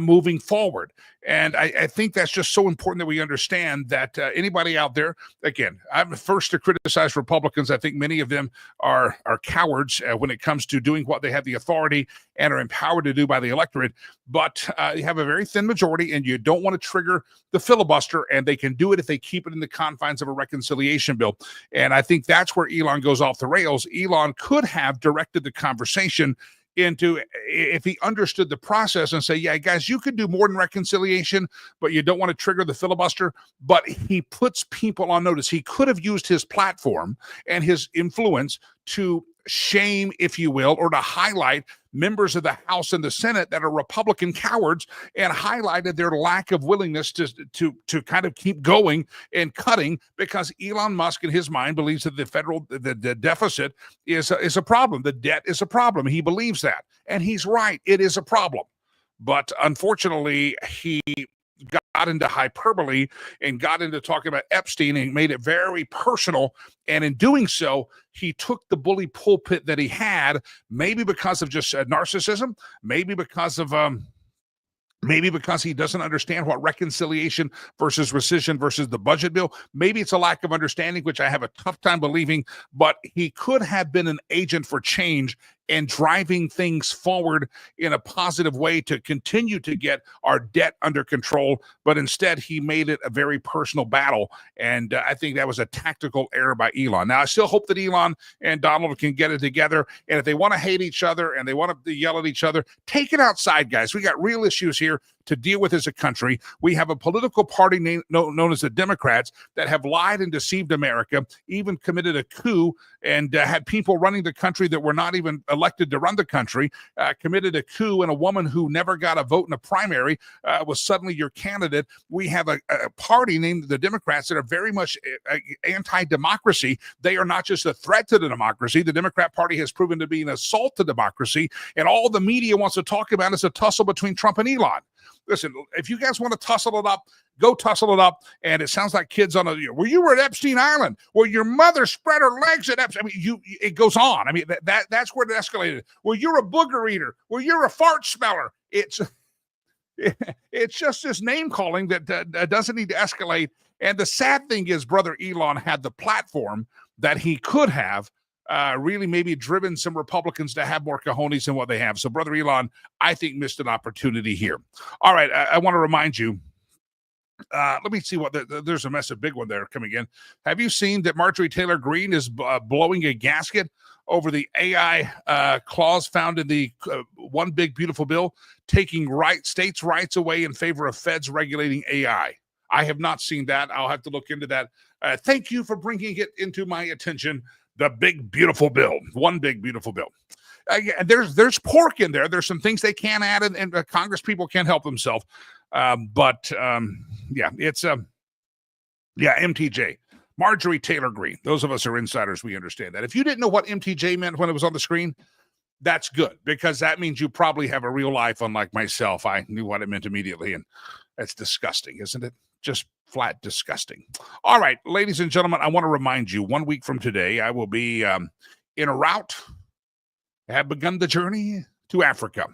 moving forward. And I think that's just so important that we understand that anybody out there, again, I'm the first to criticize Republicans. I think many of them are cowards when it comes to doing what they have the authority and are empowered to do by the electorate. But you have a very thin majority, and you don't want to trigger the filibuster, and they can do it if they keep it in the confines of a reconciliation bill. And I think that's where Elon goes off the rails. Elon could have directed the conversation into, if he understood the process, and say, yeah, guys, you could do more than reconciliation, but you don't want to trigger the filibuster. But he puts people on notice. He could have used his platform and his influence to shame, if you will, or to highlight members of the House and the Senate that are Republican cowards, and highlighted their lack of willingness to kind of keep going and cutting, because Elon Musk, in his mind, believes that the deficit is a problem. The debt is a problem. He believes that, and he's right. It is a problem. But unfortunately, he got into hyperbole and got into talking about Epstein and made it very personal. And in doing so, he took the bully pulpit that he had, maybe because of just narcissism, maybe because he doesn't understand what reconciliation versus rescission versus the budget bill. Maybe it's a lack of understanding, which I have a tough time believing, but he could have been an agent for change and driving things forward in a positive way to continue to get our debt under control. But instead, he made it a very personal battle. And I think that was a tactical error by Elon. Now, I still hope that Elon and Donald can get it together. And if they want to hate each other and they want to yell at each other, take it outside, guys. We got real issues here to deal with as a country. We have a political party known as the Democrats that have lied and deceived America, even committed a coup and had people running the country that were not even elected to run the country, committed a coup, and a woman who never got a vote in a primary was suddenly your candidate. We have a party named the Democrats that are very much anti-democracy. They are not just a threat to the democracy. The Democrat Party has proven to be an assault to democracy, and all the media wants to talk about is a tussle between Trump and Elon. Listen, if you guys want to tussle it up, go tussle it up. And it sounds like kids on well, you were at Epstein Island. Well, your mother spread her legs at Epstein. I mean, it goes on. I mean, that's where it escalated. Well, you're a booger eater. Well, you're a fart smeller. It's just this name calling that doesn't need to escalate. And the sad thing is, Brother Elon had the platform that he could have really maybe driven some Republicans to have more cojones than what they have. So Brother Elon, I think, missed an opportunity here. All right, I want to remind you, let me see what there's a massive big one there coming in. Have you seen that Marjorie Taylor Greene is blowing a gasket over the AI clause found in the One Big Beautiful Bill, taking states' rights away in favor of feds regulating AI? I have not seen that. I'll have to look into that. Thank you for bringing it into my attention. The Big Beautiful Bill, One Big Beautiful Bill. There's pork in there. There's some things they can't add, and Congress people can't help themselves. It's MTJ, Marjorie Taylor Greene. Those of us who are insiders, we understand that. If you didn't know what MTJ meant when it was on the screen, that's good, because that means you probably have a real life, unlike myself. I knew what it meant immediately, and that's disgusting, isn't it? Just flat disgusting. All right, ladies and gentlemen, I want to remind you, 1 week from today, I will be in a route. I have begun the journey to Africa.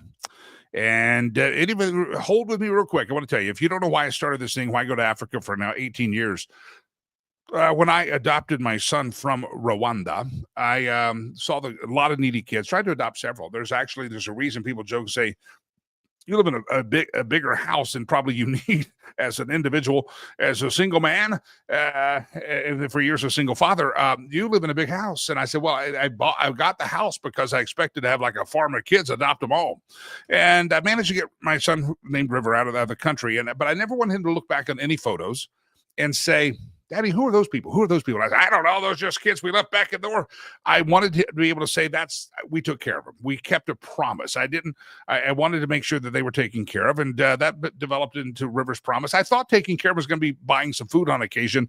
And even hold with me real quick. I want to tell you, if you don't know why I started this thing, why I go to Africa for now 18 years, when I adopted my son from Rwanda, I saw a lot of needy kids. Tried to adopt several. There's a reason people joke and say, you live in a bigger house than probably you need as an individual, as a single man, and for years a single father. You live in a big house, and I said, well, I got the house because I expected to have like a farm of kids, adopt them all, and I managed to get my son named River out of the country, but I never wanted him to look back on any photos and say, Daddy, who are those people? Who are those people? I said, I don't know. Those are just kids we left back at the door. I wanted to be able to say we took care of them. We kept a promise. I wanted to make sure that they were taken care of. And that developed into River's promise. I thought taking care of was going to be buying some food on occasion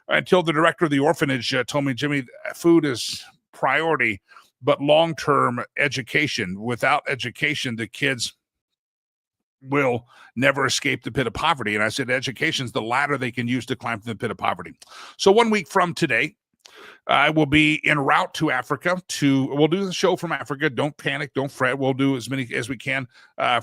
until the director of the orphanage told me, Jimmy, food is priority, but long-term education. Without education, the kids will never escape the pit of poverty. And I said, education's the ladder they can use to climb from the pit of poverty. So 1 week from today, I will be en route to Africa. We'll do the show from Africa. Don't panic. Don't fret. We'll do as many as we can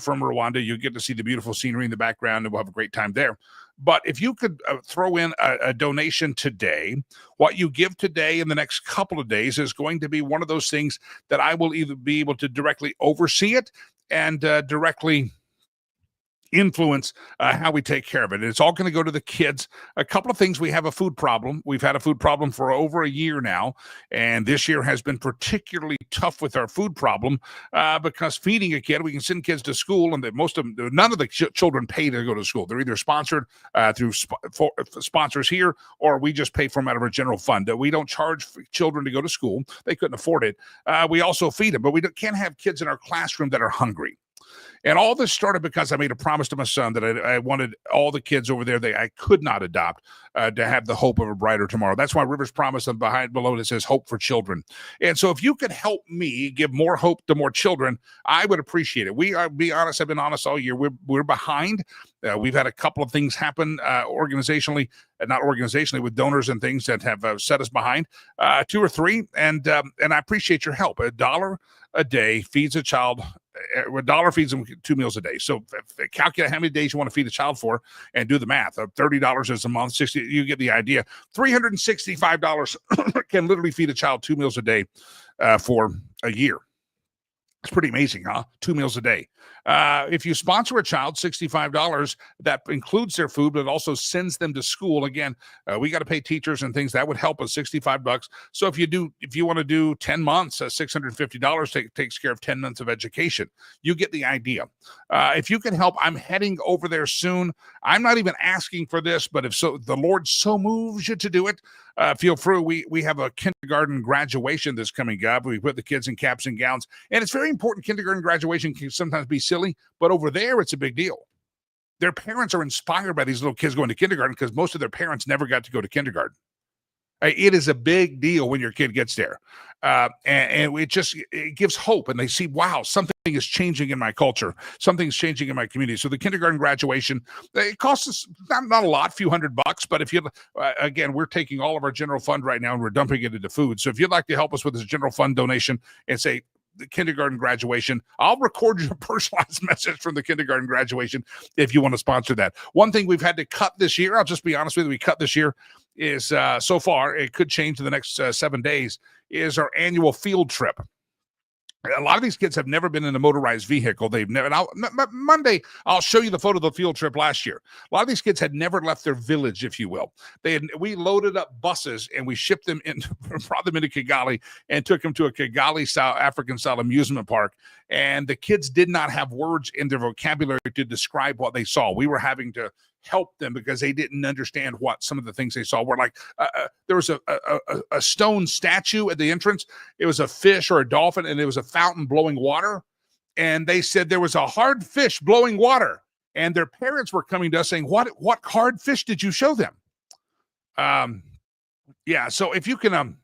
from Rwanda. You get to see the beautiful scenery in the background, and we'll have a great time there. But if you could throw in a donation today, what you give today in the next couple of days is going to be one of those things that I will either be able to directly oversee it and directly influence how we take care of it. And it's all going to go to the kids. A couple of things. We have a food problem. We've had a food problem for over a year now, and this year has been particularly tough with our food problem because feeding a kid, we can send kids to school, and none of the children pay to go to school. They're either sponsored through sponsors here, or we just pay for them out of our general fund. We don't charge children to go to school. They couldn't afford it. We also feed them, but we can't have kids in our classroom that are hungry. And all this started because I made a promise to my son that I wanted all the kids over there that I could not adopt to have the hope of a brighter tomorrow. That's why River's promise on below it says hope for children. And so if you could help me give more hope to more children, I would appreciate it. I've been honest all year. We're behind. We've had a couple of things happen not organizationally, with donors and things that have set us behind, 2 or 3. And I appreciate your help. $1 a day feeds a child. $1 feeds them 2 meals a day. So calculate how many days you want to feed a child for and do the math. $30 is a month, 60. You get the idea. $365 can literally feed a child 2 meals a day for a year. It's pretty amazing, huh? 2 meals a day. If you sponsor a child, $65, that includes their food, but it also sends them to school. Again, we got to pay teachers and things. That would help us, $65. So if you want to do 10 months, $650 takes care of 10 months of education. You get the idea. If you can help, I'm heading over there soon. I'm not even asking for this, but if the Lord so moves you to do it, feel free. We have a kindergarten graduation that's coming up. We put the kids in caps and gowns, and it's very important. Kindergarten graduation can sometimes be silly, but over there, it's a big deal. Their parents are inspired by these little kids going to kindergarten because most of their parents never got to go to kindergarten. It is a big deal when your kid gets there. And it gives hope, and they see, wow, something is changing in my culture. Something's changing in my community. So the kindergarten graduation, it costs us not a lot, few $100, but if again, we're taking all of our general fund right now and we're dumping it into food. So if you'd like to help us with this general fund donation and say, the kindergarten graduation. I'll record your personalized message from the kindergarten graduation if you want to sponsor that. One thing we've had to cut this year, I'll just be honest with you, we cut this year is so far, it could change in the next 7 days, is our annual field trip. A lot of these kids have never been in a motorized vehicle. They've never. And Monday, I'll show you the photo of the field trip last year. A lot of these kids had never left their village, if you will. We loaded up buses and we shipped them in, brought them into Kigali and took them to a Kigali-style, African-style amusement park. And the kids did not have words in their vocabulary to describe what they saw. We were having to help them because they didn't understand what some of the things they saw were. Like there was a stone statue at the entrance. It was a fish or a dolphin, and it was a fountain blowing water. And they said there was a hard fish blowing water. And their parents were coming to us saying, what hard fish did you show them? Yeah, so if you can...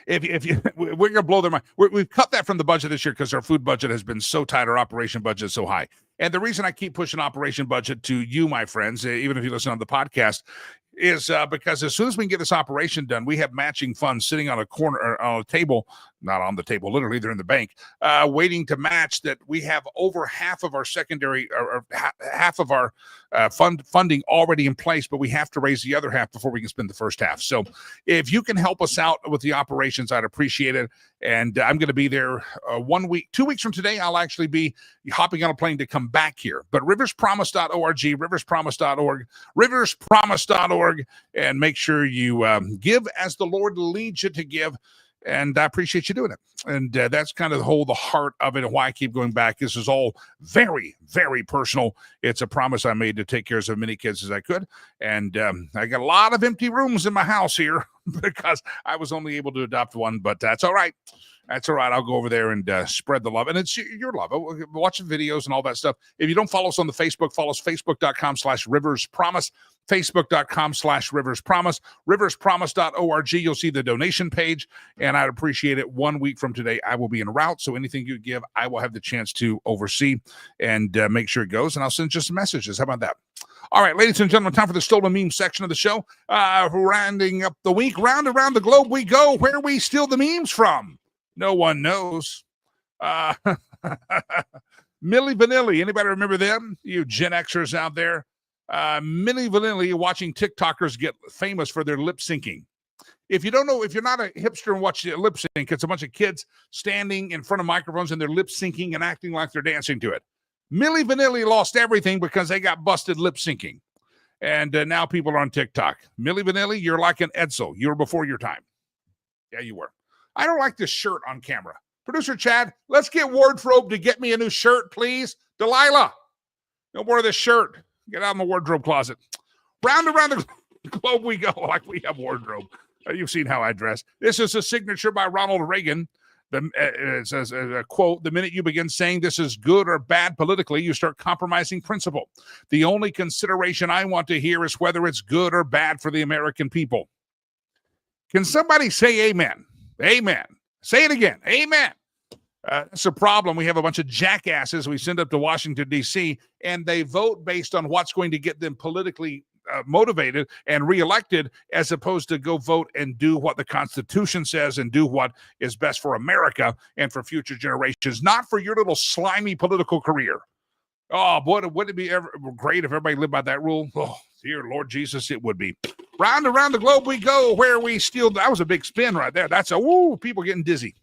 If you, we're going to blow their mind. We've cut that from the budget this year because our food budget has been so tight. Our operation budget is so high. And the reason I keep pushing operation budget to you, my friends, even if you listen on the podcast, is because as soon as we can get this operation done, we have matching funds sitting on a corner or on a table, not on the table, literally they're in the bank, waiting to match that. We have over half of our secondary or half of our funding already in place, but we have to raise the other half before we can spend the first half. So if you can help us out with the operations, I'd appreciate it. And I'm going to be there 1 week, 2 weeks from today. I'll actually be hopping on a plane to come back here. But riverspromise.org, riverspromise.org, riverspromise.org, and make sure you give as the Lord leads you to give. And I appreciate you doing it. And that's kind of the heart of it and why I keep going back. This is all very, very personal. It's a promise I made to take care of as many kids as I could. And I got a lot of empty rooms in my house here because I was only able to adopt one, but that's all right. That's all right. I'll go over there and spread the love. And it's your love. Watch the videos and all that stuff. If you don't follow us on the Facebook, follow us facebook.com/riverspromise, facebook.com/riverspromise, riverspromise.org. You'll see the donation page, and I'd appreciate it. 1 week from today, I will be en route. So anything you give, I will have the chance to oversee and make sure it goes. And I'll send you some messages. How about that? All right, ladies and gentlemen, time for the stolen meme section of the show. Rounding up the week, round around the globe we go. Where we steal the memes from? No one knows. Milli Vanilli. Anybody remember them? You Gen Xers out there. Milli Vanilli watching TikTokers get famous for their lip syncing. If you don't know, if you're not a hipster and watch lip sync, it's a bunch of kids standing in front of microphones and they're lip syncing and acting like they're dancing to it. Milli Vanilli lost everything because they got busted lip syncing. And now people are on TikTok. Milli Vanilli, you're like an Edsel. You were before your time. Yeah, you were. I don't like this shirt on camera. Producer Chad, let's get wardrobe to get me a new shirt, please. Delilah, no more of this shirt. Get out of my wardrobe closet. Round around the globe we go like we have wardrobe. You've seen how I dress. This is a signature by Ronald Reagan. It says a quote, the minute you begin saying this is good or bad politically, you start compromising principle. The only consideration I want to hear is whether it's good or bad for the American people. Can somebody say amen? Amen. Say it again. Amen. It's a problem. We have a bunch of jackasses we send up to Washington, D.C., and they vote based on what's going to get them politically motivated and reelected, as opposed to go vote and do what the Constitution says and do what is best for America and for future generations, not for your little slimy political career. Oh, boy, would it be ever great if everybody lived by that rule? Oh, dear Lord Jesus, it would be. Round around the globe we go, where we steal. That was a big spin right there. That's a woo, people getting dizzy.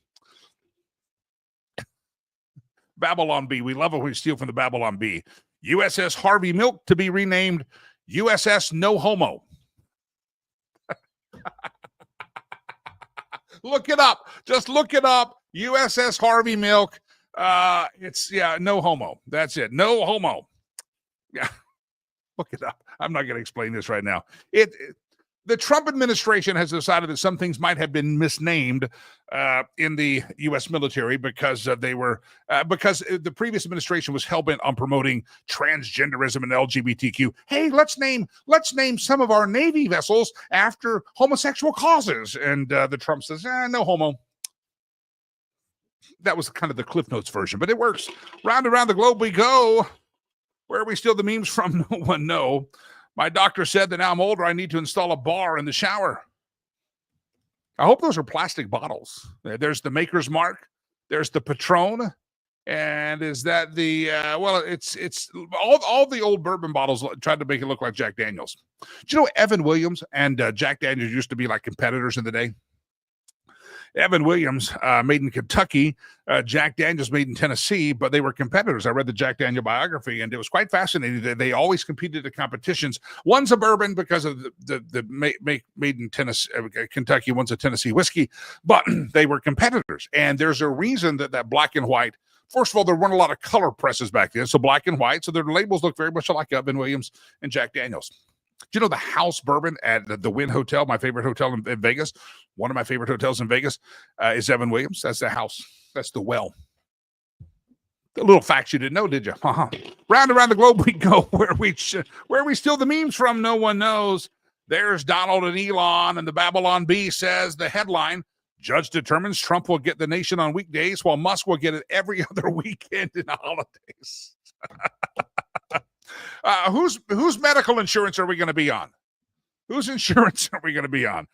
Babylon Bee. We love it when we steal from the Babylon Bee. USS Harvey Milk to be renamed USS No Homo. Look it up. Just look it up. USS Harvey Milk. No homo. That's it. No homo. Yeah. Look it up. I'm not going to explain this right now. The Trump administration has decided that some things might have been misnamed in the U.S. military because because the previous administration was hell-bent on promoting transgenderism and LGBTQ. Hey, let's name some of our Navy vessels after homosexual causes. And the Trump says, no homo. That was kind of the Cliff Notes version, but it works. Round around the globe we go. Where we steal the memes from, no one knows. My doctor said that now I'm older, I need to install a bar in the shower. I hope those are plastic bottles. There's the maker's mark. There's the Patron. And is that the well? It's all the old bourbon bottles tried to make it look like Jack Daniels. Do you know Evan Williams and Jack Daniels used to be like competitors in the day? Evan Williams made in Kentucky, Jack Daniels made in Tennessee, but they were competitors. I read the Jack Daniel biography, and it was quite fascinating. They always competed at competitions. One's a bourbon because of the made in Tennessee, Kentucky. One's a Tennessee whiskey, but they were competitors. And there's a reason that black and white. First of all, there weren't a lot of color presses back then, so black and white. So their labels look very much like Evan Williams and Jack Daniels. Do you know the House Bourbon at the Wynn Hotel, my favorite hotel in Vegas? One of my favorite hotels in Vegas is Evan Williams. That's the house. That's the well. The little facts you didn't know, did you? Round around the globe we go. Where we steal the memes from, no one knows. There's Donald and Elon, and the Babylon Bee says the headline: Judge determines Trump will get the nation on weekdays, while Musk will get it every other weekend in the holidays. Whose medical insurance are we going to be on? Whose insurance are we going to be on?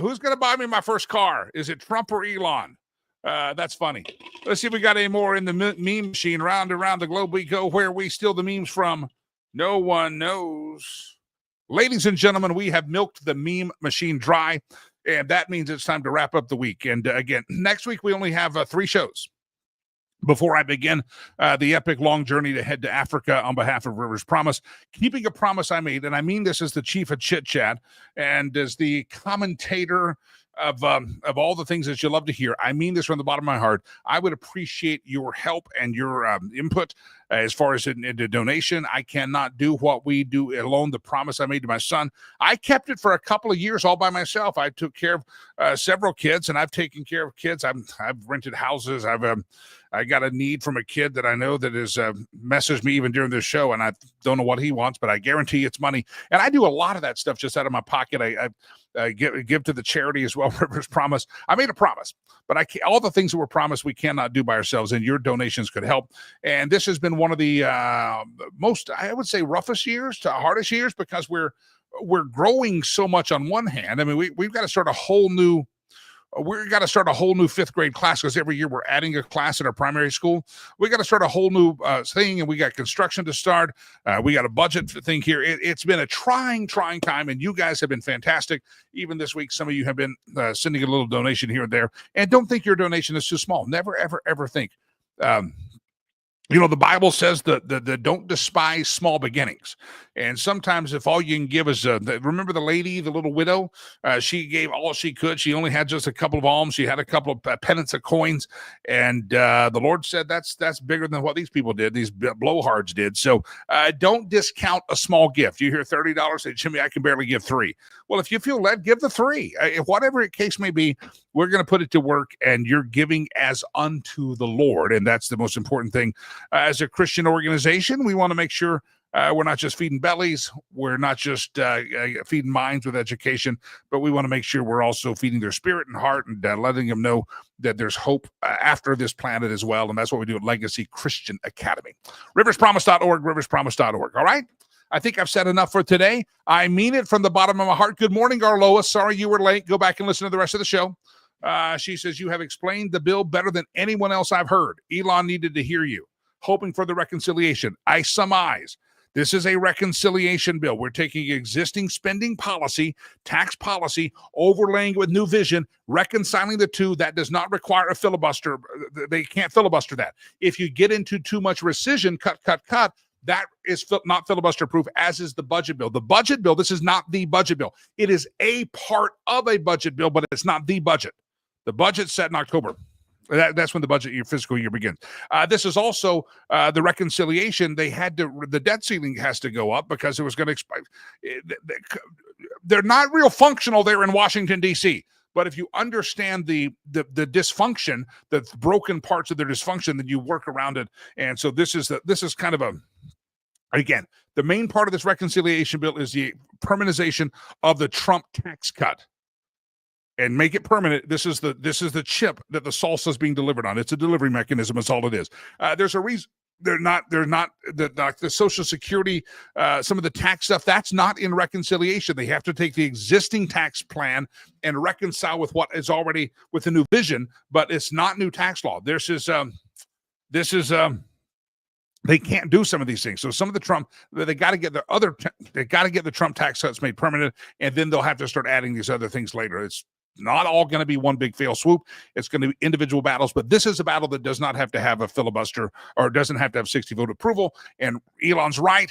Who's going to buy me my first car? Is it Trump or Elon? That's funny. Let's see if we got any more in the meme machine. Round around the globe we go. Where we steal the memes from, no one knows. Ladies and gentlemen, we have milked the meme machine dry, and that means it's time to wrap up the week. And again, next week we only have 3 shows before I begin the epic long journey to head to Africa on behalf of Rivers Promise, keeping a promise I made. And I mean this as the chief of Chit Chat and as the commentator of all the things that you love to hear. I mean this from the bottom of my heart. I would appreciate your help and your input as far as into donation. I cannot do what we do alone. The promise I made to my son, I kept it for a couple of years all by myself. I took care of several kids, and I've taken care of kids. I've rented houses. I got a need from a kid that I know that has messaged me even during this show, and I don't know what he wants, but I guarantee it's money. And I do a lot of that stuff just out of my pocket. I give to the charity as well, Rivers Promise. I made a promise, but all the things that were promised we cannot do by ourselves, and your donations could help. And this has been one of the most, I would say, roughest years to hardest years, because we're growing so much on one hand. I mean, we've got to start a whole new fifth grade class, because every year we're adding a class at our primary school. We got to start a whole new thing, and we got construction to start. We got a budget thing here. It's been a trying time, and you guys have been fantastic. Even this week, some of you have been sending a little donation here and there. And don't think your donation is too small. Never, ever, ever think. The Bible says that don't despise small beginnings. And sometimes if all you can give is, remember the lady, the little widow, she gave all she could. She only had just a couple of alms. She had a couple of pennants of coins. And the Lord said, that's bigger than what these people did. These blowhards did. So don't discount a small gift. You hear $30, say, Jimmy, I can barely give 3. Well, if you feel led, give the 3. Whatever the case may be, we're going to put it to work, and you're giving as unto the Lord. And that's the most important thing. As a Christian organization, we want to make sure we're not just feeding bellies, we're not just feeding minds with education, but we want to make sure we're also feeding their spirit and heart, and letting them know that there's hope after this planet as well. And that's what we do at Legacy Christian Academy. Riverspromise.org, riverspromise.org. All right? I think I've said enough for today. I mean it from the bottom of my heart. Good morning, Arloa. Sorry you were late. Go back and listen to the rest of the show. She says, you have explained the bill better than anyone else I've heard. Elon needed to hear you. Hoping for the reconciliation. I surmise this is a reconciliation bill. We're taking existing spending policy, tax policy, overlaying it with new vision, reconciling the two. That does not require a filibuster. They can't filibuster that. If you get into too much rescission, cut, that is not filibuster proof, as is the budget bill. The budget bill, this is not the budget bill. It is a part of a budget bill, but it's not the budget. The budget's set in October. That's when your fiscal year begins. This is also the reconciliation. The debt ceiling has to go up because it was going to expire. They're not real functional there in Washington, D.C. But if you understand the dysfunction, the broken parts of their dysfunction, then you work around it. And so this is kind of again, the main part of this reconciliation bill is the permanentization of the Trump tax cut. And make it permanent. This is the chip that the salsa is being delivered on. It's a delivery mechanism. That's all it is. There's a reason. they're not the Social Security, some of the tax stuff, that's not in reconciliation. They have to take the existing tax plan and reconcile with what is already with the new vision, but it's not new tax law. This is they can't do some of these things. So some of the Trump, they got to get the Trump tax cuts made permanent, and then they'll have to start adding these other things later. It's not all going to be one big fail swoop. It's going to be individual battles, but this is a battle that does not have to have a filibuster or doesn't have to have 60 vote approval. And Elon's right.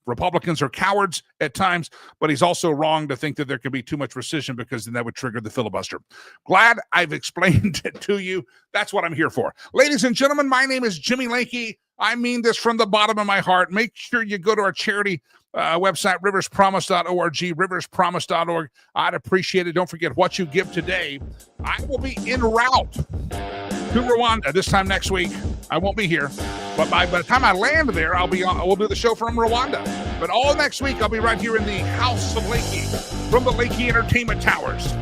Republicans are cowards at times, but he's also wrong to think that there could be too much rescission, because then that would trigger the filibuster. Glad I've explained it to you. That's what I'm here for. Ladies and gentlemen, my name is Jimmy Lakey. I mean this from the bottom of my heart. Make sure you go to our charity website, riverspromise.org, riverspromise.org. I'd appreciate it. Don't forget what you give today. I will be en route to Rwanda this time next week. I won't be here, but by the time I land there, we'll do the show from Rwanda. But all next week, I'll be right here in the House of Lakey from the Lakey Entertainment Towers.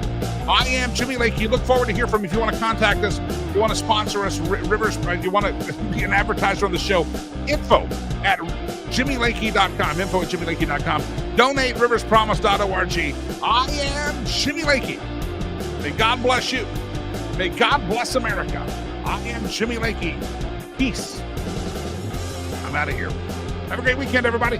I am Jimmy Lakey. Look forward to hear from you. If you want to contact us, if you want to sponsor us, Rivers, you want to be an advertiser on the show, info@jimmylakey.com, info@jimmylakey.com. Donate, riverspromise.org. I am Jimmy Lakey. May God bless you. May God bless America. I am Jimmy Lakey. Peace. I'm out of here. Have a great weekend, everybody.